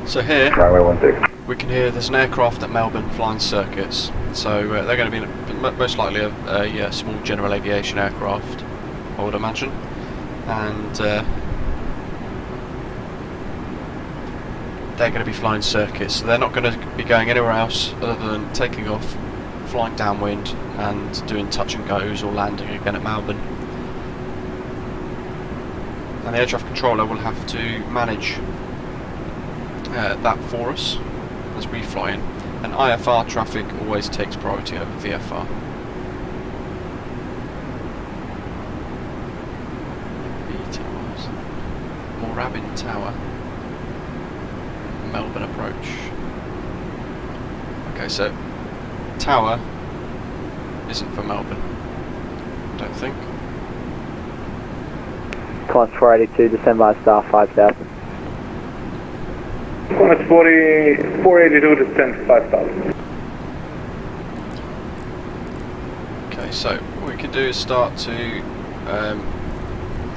so here, runway 16. We can hear there's an aircraft at Melbourne flying circuits, so they're going to be most likely a small general aviation aircraft, I would imagine, and they're going to be flying circuits, so they're not going to be going anywhere else other than taking off, flying downwind and doing touch and goes or landing again at Melbourne. And the air traffic controller will have to manage that for us as we fly in. And IFR traffic always takes priority over VFR. B towers. Moorabbin Tower. Melbourne Approach. Okay, so Tower isn't for Melbourne, I don't think. Qantas 482, descend by star 5000. Qantas 482, descend 5000. Okay, so what we can do is start to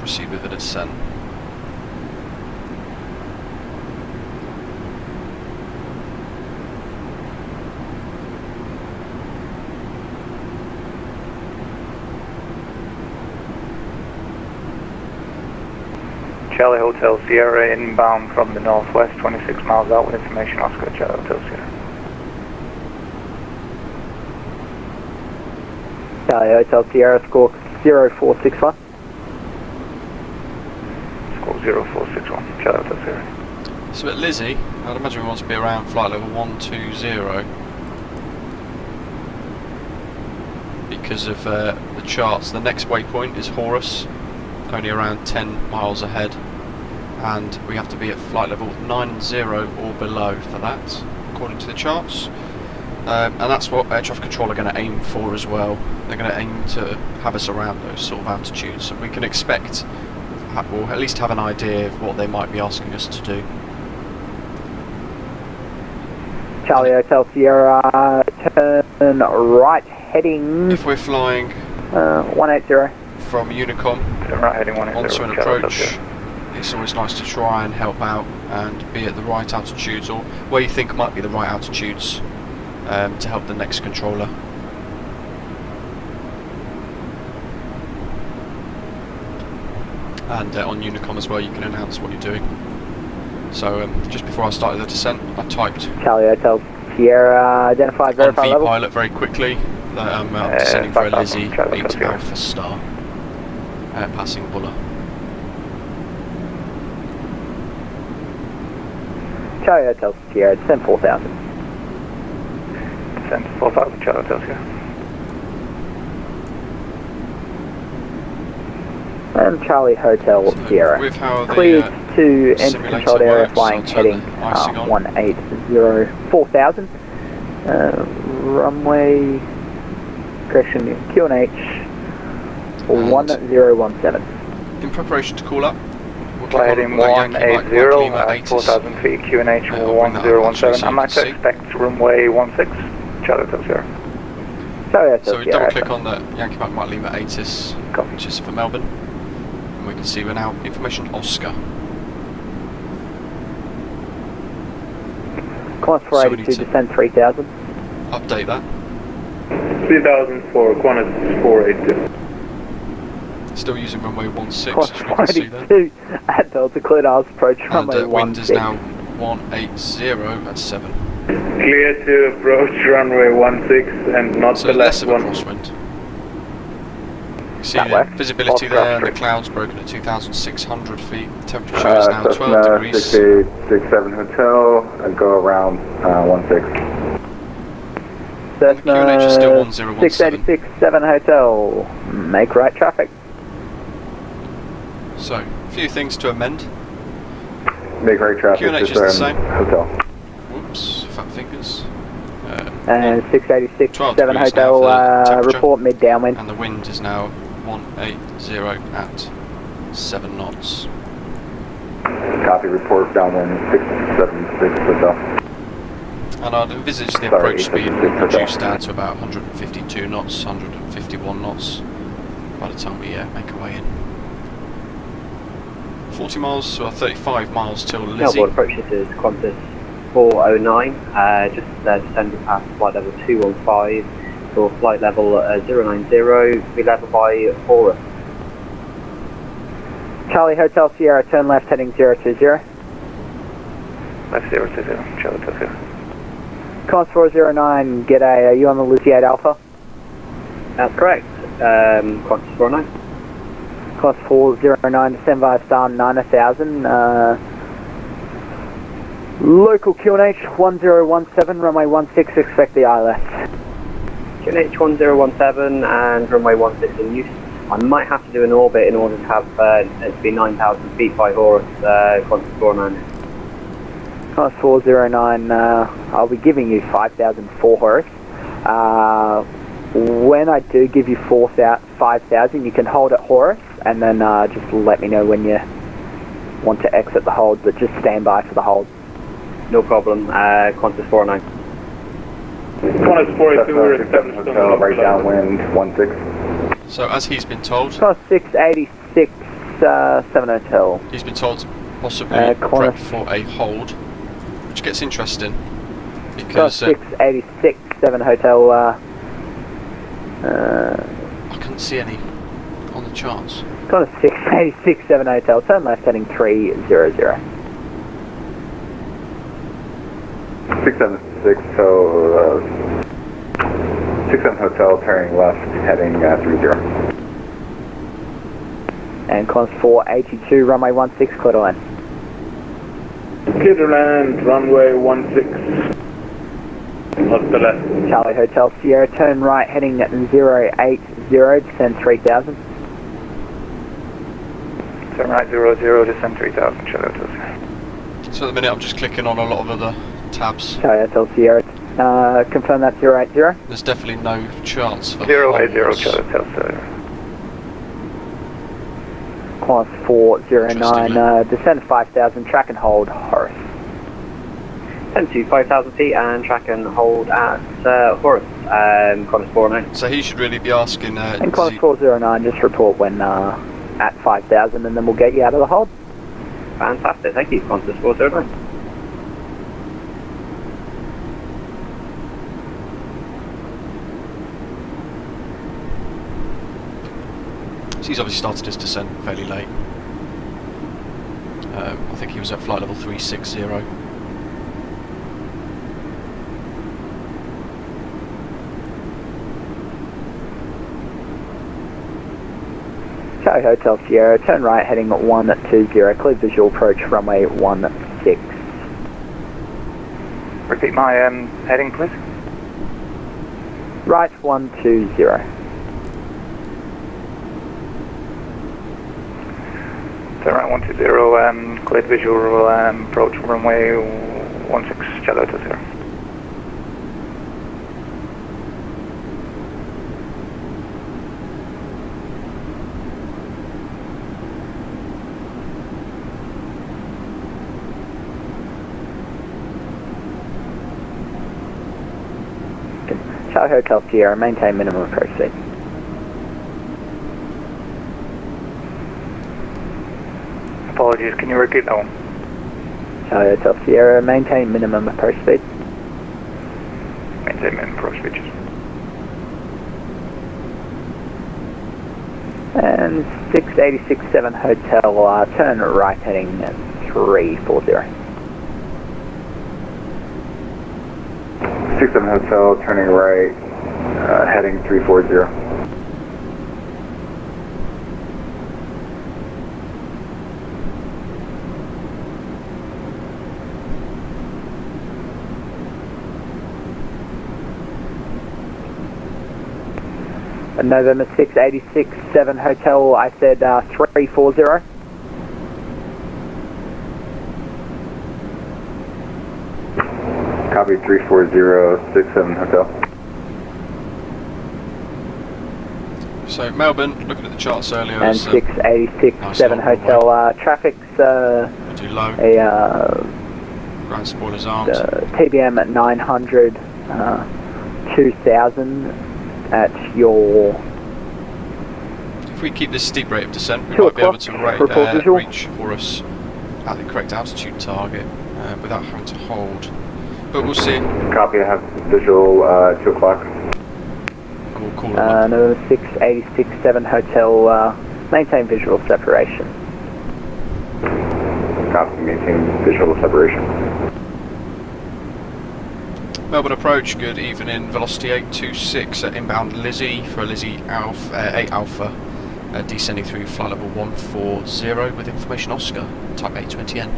proceed with the descent. Charlie Hotel Sierra inbound from the northwest, 26 miles out with information Oscar Charlie Hotel Sierra. Charlie Hotel Sierra, score 0461. Score 0461, Charlie Hotel Sierra. So at Lizzie, I'd imagine we want to be around flight level 120 because of the charts. The next waypoint is Horus, only around 10 miles ahead, and we have to be at flight level 90 or below for that, according to the charts. And that's what air traffic control are going to aim for as well. They're going to aim to have us around those sort of altitudes, so we can expect, or at least have an idea of what they might be asking us to do. Charlie Hotel Sierra, turn right heading. If we're flying 180 from Unicom right heading 180 onto an approach, it's always nice to try and help out and be at the right altitudes, or where you think might be the right altitudes, to help the next controller. And on Unicom as well, you can announce what you're doing. So just before I started the descent, I typed Charlie Hotel Sierra, identified, on verify level. VPilot very quickly that I'm descending for a Lizzie 8 Alpha Star, passing Buller. Charlie Hotel Sierra, descend 4000. Descend 4000, Charlie Hotel Sierra. And Charlie Hotel Sierra, with how the cleared to enter simulator controlled area, works, flying I'll turn heading the icing on. 180 4000. Runway, correction, QNH 1017. In preparation to call up, we'll Fly heading 180, 4000 feet, QNH 1017. I'm going to expect runway 16, Charlie Hotel Sierra. So we double click on the Yankee Mike Mike Lima ATIS, which is for Melbourne, and we can see we're now information Oscar. Qantas 482, descend 3000. Update that. 3004, Qantas 482. Still using runway 16, Qantas as we can see there. 482 at Delta Cleared Hours approach And runway wind is 16. now 180 at 7. Clear to approach runway 16 and not So the less last of a one. crosswind. You see the visibility there, and the clouds broken at 2,600 feet. Temperature is now 12 degrees. 6867 Hotel, go around 16. QNH is still 1017. 6867 Hotel, make right traffic. So, a few things to amend. Make right traffic. QNH is the same. Hotel. Whoops, fat fingers. And 686 7 degrees Hotel, now for the report mid downwind. And the wind is now 180 at 7 knots. Copy, report downwind 676 Hotel. And I'd envisage the approach speed will reduce down to about 152 knots, 151 knots by the time we make our way in. 40 miles or 35 miles till Lizzie. Melbourne Approach, this is Qantas 409, just descended past flight level 215 for flight level 090, be level by Horus. Charlie Hotel Sierra, turn left heading 020. Left 020, Charlie Hotel Sierra. Qantas 409, g'day, are you on the Lizzie 8 Alpha? That's correct, Qantas 409. Qantas 409, descend via star 9000, local QNH 1017, runway 16, expect the ILS. QNH 1017 and runway 16 in use. I might have to do an orbit in order to have it to be 9,000 feet by Horus, Qantas 409. Qantas 409, I'll be giving you 5,000 for Horus. When I do give you 5,000, you can hold at Horus, and then just let me know when you want to exit the hold, but just stand by for the hold. No problem, Qantas 409. Qantas 482, Hotel, right downwind 16. So as he's been told, Qantas 686 7 Hotel. He's been told to possibly prep for a hold, which gets interesting because 686 7 Hotel. I couldn't see any on the charts. Qantas 686 7 Hotel, turn left heading 300. 676, so 67 Hotel, turning left, heading 30. And Qantas 482, runway 16, clear to land. Clear to land, runway 16. Off the left. Charlie Hotel Sierra, turn right heading 080, descend 3000. Turn right 00, descend 3000, Charlie Hotel Sierra. So at the minute I'm just clicking on a lot of other tabs. Charlie Hotel Sierra, confirm that's 080. There's definitely no chance for 080, holds. Charlie Hotel Sierra. Qantas 409, descend 5000, track and hold Horace. Descend to 5,000 feet and track and hold at Horace, Qantas 409. So he should really be asking... and Qantas 409, just report when at 5000 and then we'll get you out of the hold. Fantastic, thank you, Qantas 409. So he's obviously started his descent fairly late. I think he was at flight level 360. Charlie Hotel Sierra, turn right heading 120, clear visual approach runway 16. Repeat my heading, please. Right 120. Turn right 120, cleared visual approach runway 16, Charlie Hotel Sierra. Charlie Hotel Sierra, maintain minimum approach speed. Apologies, can you repeat that one? Charlie Hotel Sierra, maintain minimum approach speed. Maintain minimum approach speed. And 6867 Hotel, turn right heading 340. 67 Hotel, turning right, heading 340. November 6867 Hotel, I said 340. Copy 34067 Hotel. So Melbourne, looking at the charts earlier, And 6867 Hotel, traffic's too low. Ground spoilers armed. TBM at 900, 2000 at your... If we keep this steep rate of descent, we 2 might be able o'clock, to report visual. reach Horus at the correct altitude target without having to hold. But we'll see. Copy, I have visual 2 o'clock. And we'll call it November 6867 Hotel, maintain visual separation. Copy, maintain visual separation. Melbourne Approach, good evening. Velocity 826 at inbound Lizzie for a Lizzie Alpha, 8 Alpha, descending through flight level 140 with information Oscar, type A32n.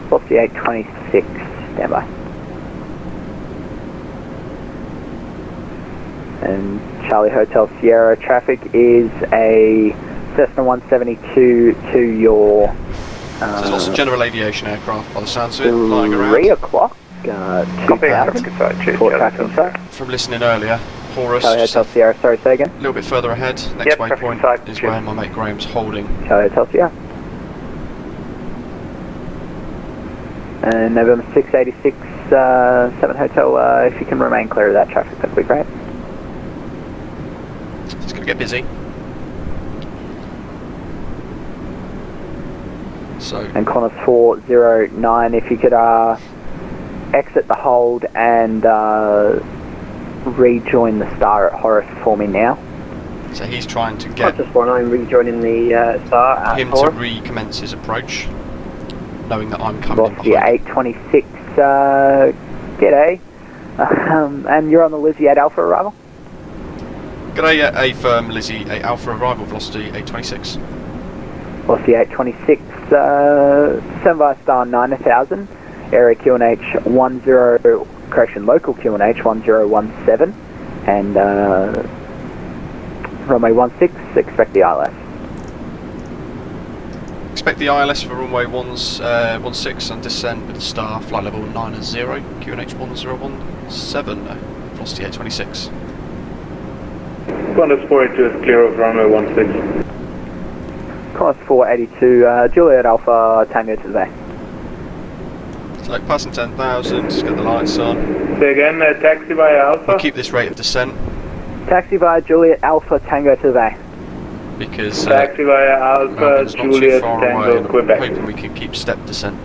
Velocity 826, standby. And Charlie Hotel Sierra, traffic is a Cessna 172 to your... So there's lots of general aviation aircraft by the sounds of it, flying around. 3 o'clock, 2000, port tracking site. From listening earlier, Horus, Charlie Hotel Sierra, sorry, say again. a little bit further ahead. Next waypoint is where my mate Graham's holding. Charlie Hotel Sierra. And November 686, 7 Hotel, if you can remain clear of that traffic, that'd be great. It's going to get busy. So. And Qantas 409, if you could exit the hold and rejoin the star at Horace for me now. So he's trying to get Qantas 49 rejoining the star at him Horace. to recommence his approach, knowing that I'm coming Velocity behind. 826, g'day. And you're on the Lizzie 8 Alpha arrival? G'day, A firm Lizzie 8 Alpha arrival, velocity 826. Velocity 826, 7 via star 9000, area QNH 10, correction, local QNH 1017, and runway 16, expect the ILS. Expect the ILS for runway 16 and descent with star, flight level 90, QNH 1017, velocity 826. Qantas 482 is clear of runway 16. Qantas 482, Juliet Alpha, Tango to the bay. So passing 10,000, just get the lights on. Say again, taxi via Alpha? We'll keep this rate of descent. Taxi via Juliet Alpha, Tango to the bay. Because taxi via Alpha, Melbourne's not Juliet too far away, Tango, and Quebec. I'm hoping we can keep step descent.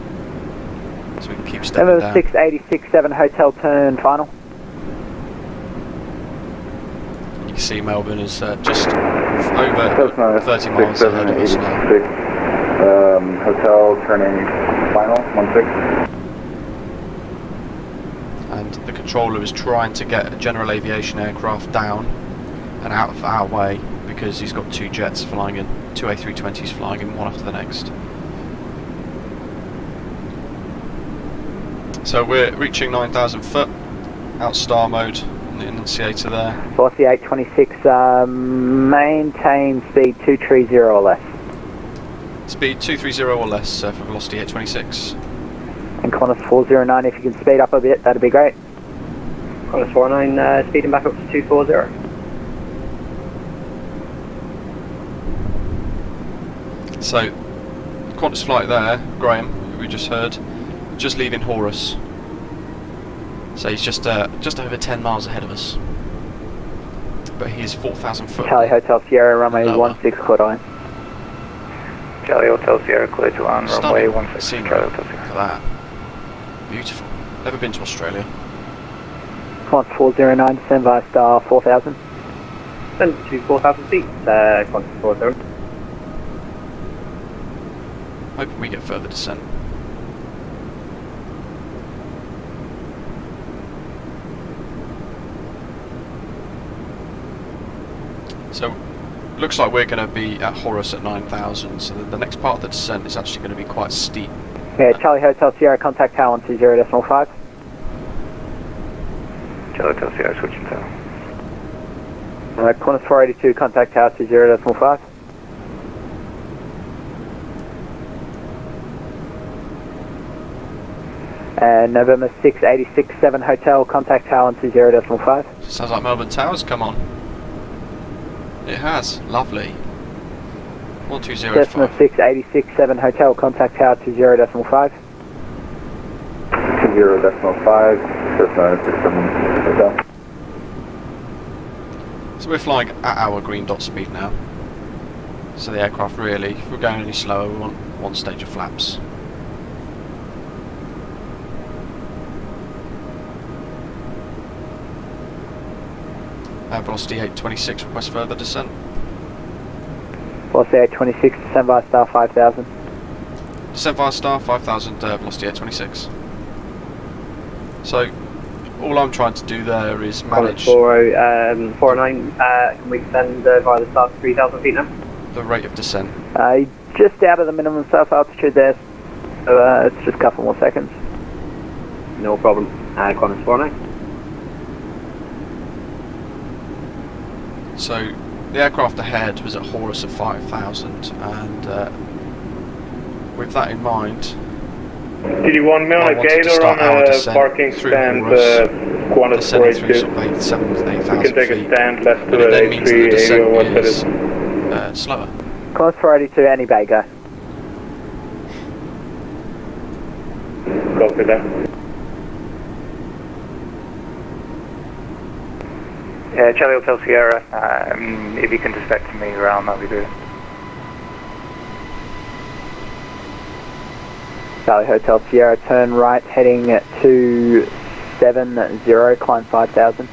So we can keep stepping November down. 6867 hotel turn final. You can see Melbourne is just over 30 miles ahead of us now. Hotel turning final, 16. And the controller is trying to get a general aviation aircraft down and out of our way because he's got two jets flying in, two A320s flying in, one after the next. So we're reaching 9,000 foot, out star mode on the enunciator there. Velocity 826, maintain speed 230 or less. Speed 230 or less for velocity 826. And Qantas 409, if you can speed up a bit, that'd be great. Qantas 49, speeding back up to 240. So, Qantas flight there, Graham, who we just heard, just leaving Horus. So he's just over 10 miles ahead of us. But he's 4,000 foot. Charlie Hotel Sierra, runway 16, clear to land. Charlie Hotel Sierra, clear to land, runway 16. Scenery. Look at that. Beautiful. Never been to Australia. Qantas 409, descend via star 4000. Send to 4,000 feet, Qantas 40. Hoping we get further descent. So, looks like we're going to be at Horus at 9,000, so the next part of the descent is actually going to be quite steep. Yeah, Charlie Hotel Sierra, contact tower 120.5. Charlie Hotel Sierra, switching tower. Qantas 482, contact tower 20.5. And November 6867 Hotel, contact tower 20.5. Sounds like Melbourne Tower's come on. It has, lovely. 1205. Cessna 6867 Hotel, contact tower 20.5. 20.5, Cessna 67 Hotel. So we're flying at our green dot speed now. So the aircraft really, if we're going any slower, we want one stage of flaps. Velocity 826, request further descent. Velocity 826, descend via star 5000. Descent via star 5000, velocity 826. So, all I'm trying to do there is manage Qantas 409, can we descend via the star 3,000 feet now? the rate of descent. Just out of the minimum surf altitude there, so it's just a couple more seconds. No problem, Qantas 409. So, the aircraft ahead was at Horus at 5,000, and with that in mind, Did you want me on a gate or on a parking stand, Qantas 482? We can take a stand left to the A380 or what that is. Slower. Qantas 482, any bay, go. Copy that. Charlie Hotel Sierra, if you can dispatch me around, that'll be good. Charlie Hotel Sierra, turn right, heading 270, climb 5000.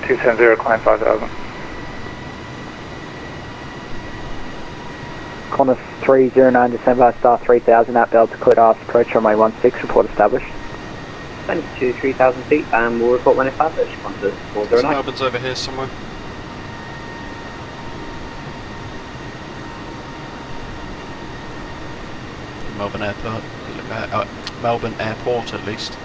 270, climb 5000. Qantas 309, descend via star 3000, outbound to clear to approach runway 16, report established. Send to 3,000 feet and we'll report when it's passed. Qantas 409. Melbourne's over here somewhere. from Melbourne Airport, Melbourne Airport at least.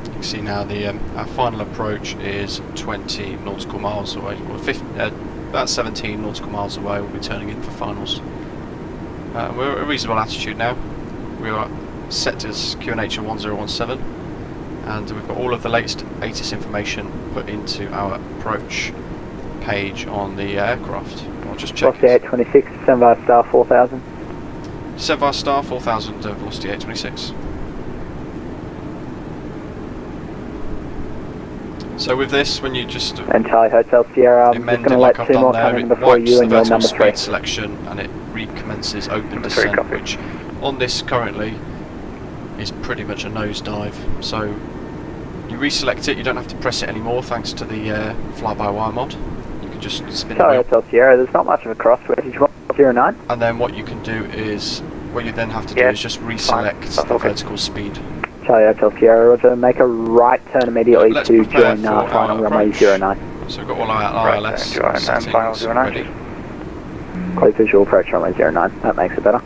You can see now the our final approach is 20 nautical miles away, or 50, about 17 nautical miles away. We'll be turning in for finals. We're at a reasonable altitude now. We are set to QNH of 1017, and we've got all of the latest ATIS information put into our approach page on the aircraft. I'll just check. Velocity 826, December star 4000. December star 4000, velocity 826. So with this, when you just and Charlie Hotel Sierra, I'm just going to let two more come in before you and your number 3. Selection, and it recommences open descent, which on this currently is pretty much a nosedive. So you reselect it, you don't have to press it anymore thanks to the fly-by-wire mod. You can just spin Charlie the Hotel Sierra, there's not much of a crossword. Did you want 09? And then what you can do is, what you then have to do is just reselect the vertical speed. Charlie Hotel Sierra, Roger, make a right turn immediately to join final runway 09. So we've got all our ILS settings ready. Clear visual approach runway 09, that makes it better.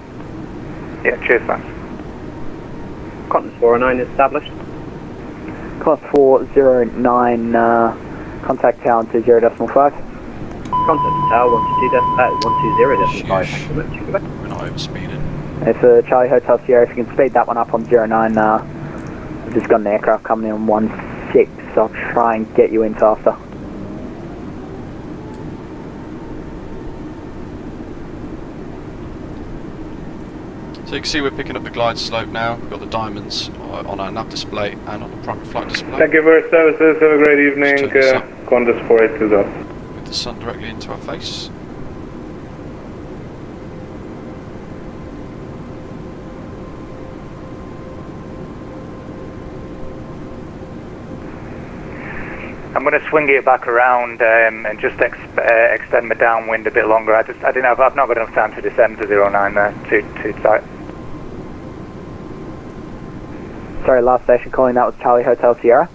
Yeah, cheers, thanks. Qantas 409 established. Qantas 409, contact tower 20.5. Contact tower 120.5. We're not overspeeding. It's Charlie Hotel Sierra, if you can speed that one up on 09, I've just got an aircraft coming in on 16, so I'll try and get you in faster. So you can see we're picking up the glide slope now. We've got the diamonds on our nav display and on the primary flight display. Thank you for your services. Have a great evening. Qantas 482. With the sun directly into our face. I'm going to swing it back around and just extend my downwind a bit longer. I've not got enough time to descend to 09 there, too tight. Sorry, last station calling, that was Charlie Hotel Sierra.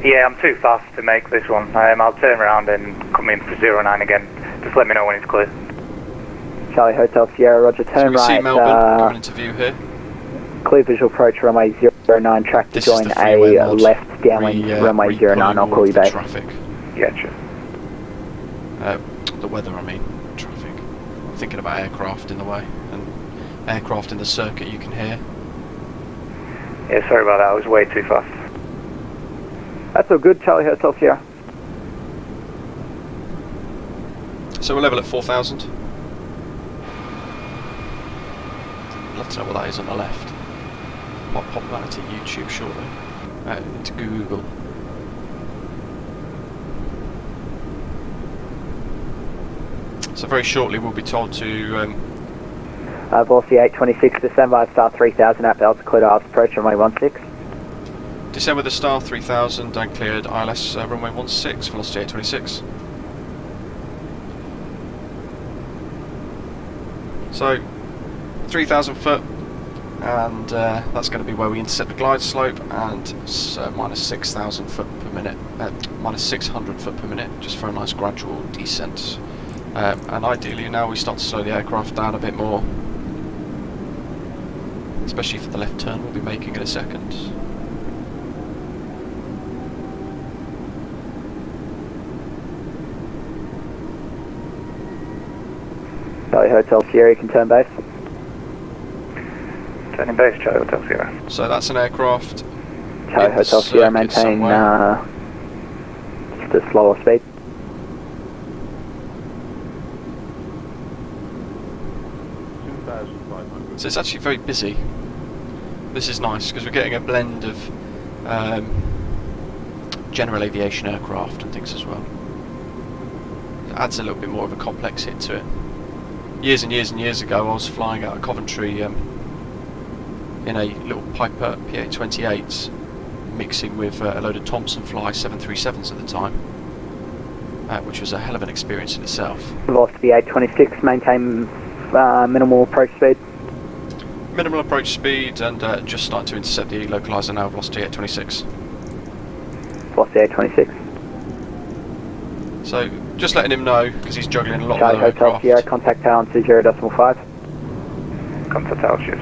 Yeah, I'm too fast to make this one. I'll turn around and come in for 09 again. Just let me know when it's clear. Charlie Hotel Sierra, Roger, turn right. See Melbourne coming into view here. Clear visual approach runway 09, track to join a left downwind runway 09, I'll call you back. Traffic. Yeah, sure. The weather, I mean, traffic. I'm thinking about aircraft in the way, and aircraft in the circuit you can hear. Yeah, sorry about that, I was way too fast. That's all good, Charlie Hotel Sierra. So we're level at 4,000. I'd love to know what that is on the left. Might pop that into YouTube shortly. Into Google. So very shortly we'll be told to velocity 826, December star 3000 at altitude approach runway 16. Descend with the star 3000 and cleared ILS runway 16, velocity 826. So 3,000 foot, and that's going to be where we intercept the glide slope, and minus 6,000 foot per minute, minus 600 foot per minute, just for a nice gradual descent. And ideally now we start to slow the aircraft down a bit more, especially for the left turn we'll be making in a second. Charlie Hotel Sierra, you can turn base. Turning base, Charlie Hotel Sierra. So that's an aircraft. Charlie Hotel Sierra, maintain just a slower speed. So it's actually very busy. This is nice because we're getting a blend of general aviation aircraft and things as well. It adds a little bit more of a complex hit to it. Years and years and years ago I was flying out of Coventry in a little Piper PA-28 mixing with a load of Thompson Fly 737s at the time, which was a hell of an experience in itself. Velocity 826, maintain minimal approach speed. minimal approach speed and just starting to intercept the localizer now, velocity 826. Velocity 826. So just letting him know because he's juggling a lot Charlie of other Hotel aircraft. Sierra, contact tower on 20.5. Contact tower, cheers.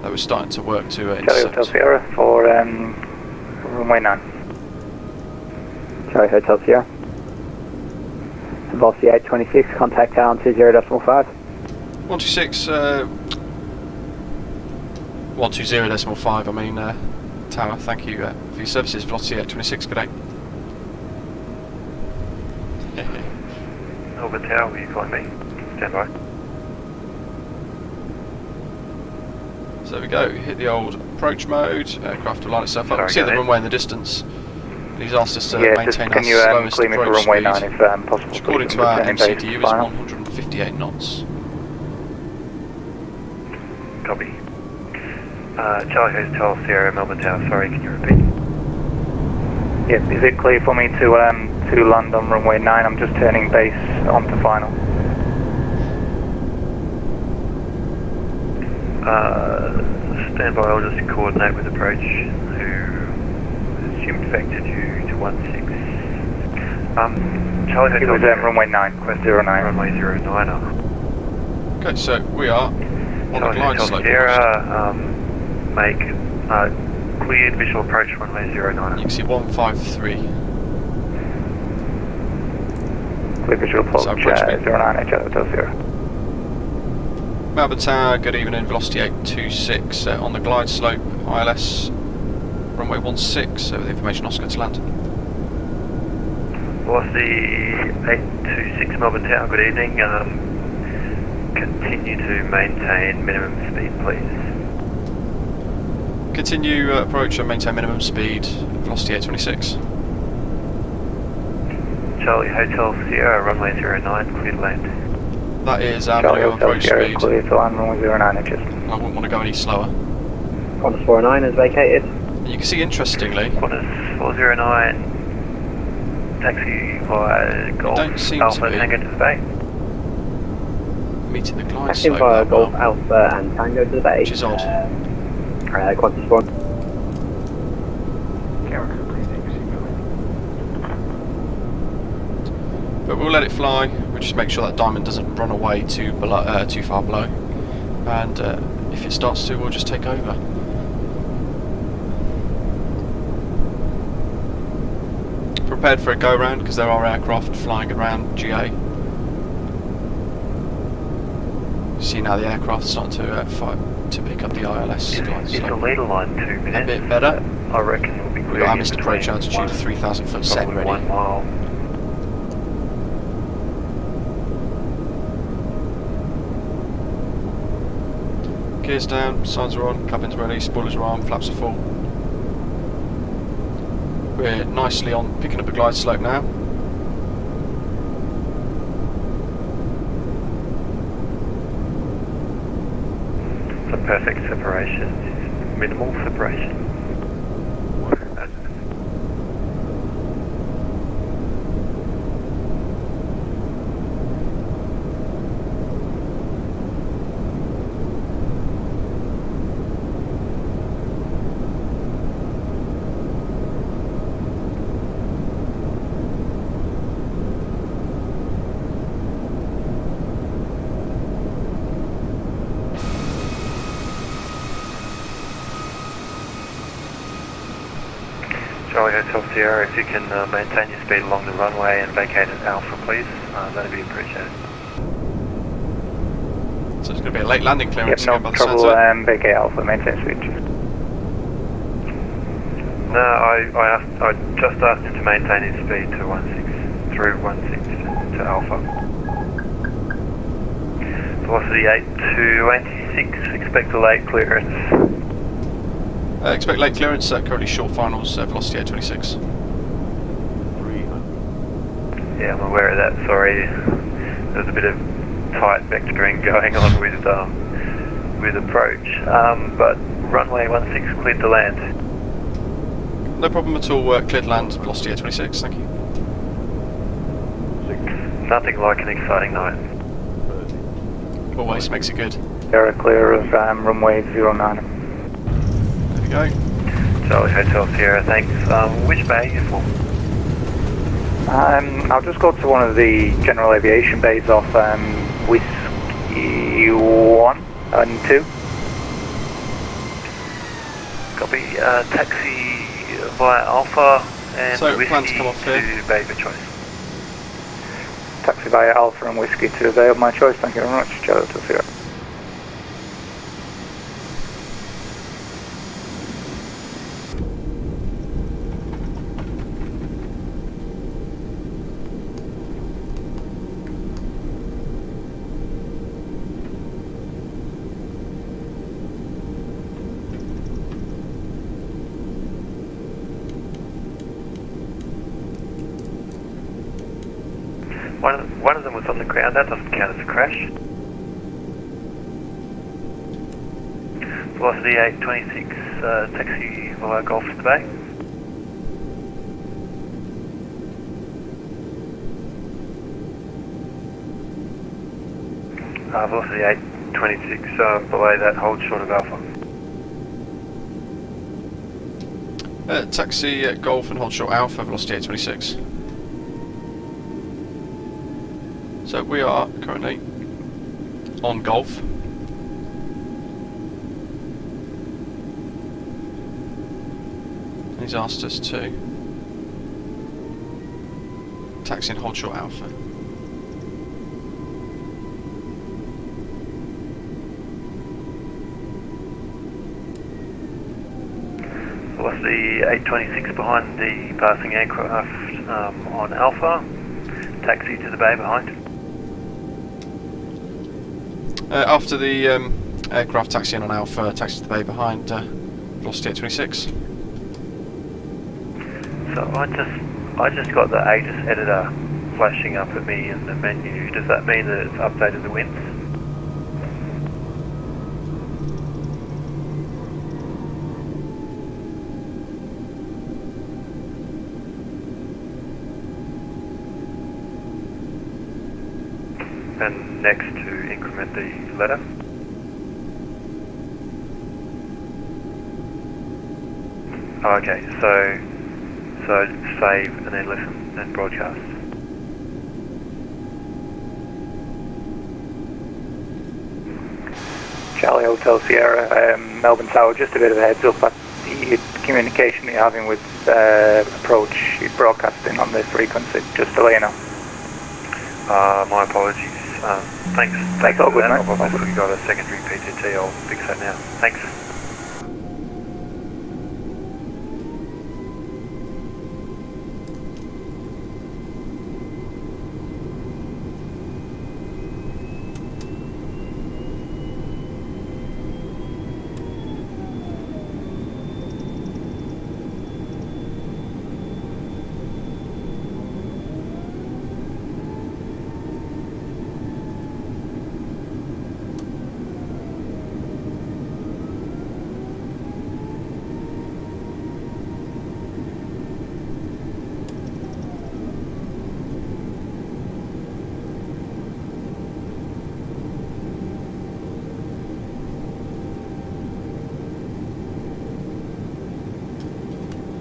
That was starting to work to Charlie intercept. Hotel Sierra for runway 9. Charlie Hotel Sierra. Velocity 826, contact tower on 20.5. 126, 120.5, I mean, tower, thank you for your services, velocity 826, good day. Melbourne Tower, will you calling me? Stand by. So there we go, hit the old approach mode, aircraft will line itself up. You can see the runway in the distance. He's asked us to maintain our slowest clear me for approach runway speed, 9 if possible, which according to our MCDU is 158 knots. Copy. Charlie Hotel Sierra, Melbourne Tower, sorry, can you repeat? Yep, is it clear for me to land on runway 9? I'm just turning base onto final. Stand by, I'll just coordinate with approach, who assumed vectored you to 16. Charlie Hotel It was runway 9, request 09. Runway 09. Okay, so we are on the Charlie glide Hotel slope. Sierra, make cleared visual approach runway 09. You can see 153. Clear visual approach 09 at Charlie Hotel Sierra. Melbourne Tower, good evening, velocity 826 on the glide slope, ILS, runway 16, with information Oscar to land. Velocity 826 Melbourne Tower, good evening. Continue to maintain minimum speed, please. Continue approach and maintain minimum speed, velocity 826. Charlie Hotel Sierra, runway 09, clear to land. That is our Charlie minimum Hotel approach Sierra, speed. clear to land runway 09 inches. I wouldn't want to go any slower. Qantas 409 is vacated. You can see, interestingly, Qantas 409, taxi via Golf Alpha Tango to the bay. Meeting the glide Taxi slope. via Golf Alpha and Tango to the bay. Which is odd. Qantas 4. But we'll let it fly. We'll just make sure that diamond doesn't run away too far below. And if it starts to, we'll just take over. Prepared for a go-round because there are aircraft flying around GA. See now the aircraft starting to pick up the ILS. Is the leader line 2 minutes? A bit better. I reckon we'll be clear. We've got our missed approach altitude of 3,000 foot set ready. 1 mile. Gears down, signs are on, cabins ready, spoilers are on, flaps are full. We're nicely on picking up a glide slope now. The perfect separation is minimal separation. Charlie Hotel Sierra, if you can maintain your speed along the runway and vacate at Alpha, please, that'd be appreciated. So it's going to be a late landing clearance Yep, again by no the trouble, sounds of it. vacate Alpha, maintain speed. No, I just asked him to maintain his speed to 16 to Alpha. Velocity 8286, expect a late clearance. Expect late clearance, currently short finals, velocity 826. Yeah, I'm aware of that, sorry. There's a bit of tight vectoring going on with approach, but runway 16 cleared to land. No problem at all, cleared land, velocity 826, thank you. Nothing like an exciting night. Always makes it good. Sierra clear of runway 09. There we go. Charlie Hotel Sierra, thanks. Which bay are you for? I'll just go to one of the general aviation bays off Whiskey 1 and 2. Copy. Taxi via Alpha and so Whiskey plan to come off here. to bay of choice. Taxi via Alpha and Whiskey to the bay of my choice. Thank you very much. Charlie Hotel Sierra. One of them was on the ground, that doesn't count as a crash. Velocity 826, taxi via Golf to the bay. Velocity 826, below that, hold short of Alpha. Taxi Golf and hold short Alpha, velocity 826. So we are currently on Golf. He's asked us to taxi and hold short Alpha. Velocity 826 behind the passing aircraft on Alpha. Taxi to the bay behind. After the aircraft taxiing on Alpha, taxi to the bay behind, velocity 826. So I just got the ATIS editor flashing up at me in the menu. Does that mean that it's updated the winds? And next to increment the letter. Oh, okay, so save and then listen and broadcast. Charlie Hotel Sierra, Melbourne Tower, just a bit of a heads up at the communication you're having with Approach, you're broadcasting on this frequency, just to let you know. My apologies. Thanks all for good, that. mate. I've obviously got a secondary PTT, I'll fix that now. Thanks.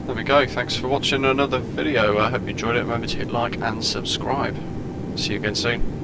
There we go, thanks for watching another video. I hope you enjoyed it. Remember to hit like and subscribe. See you again soon.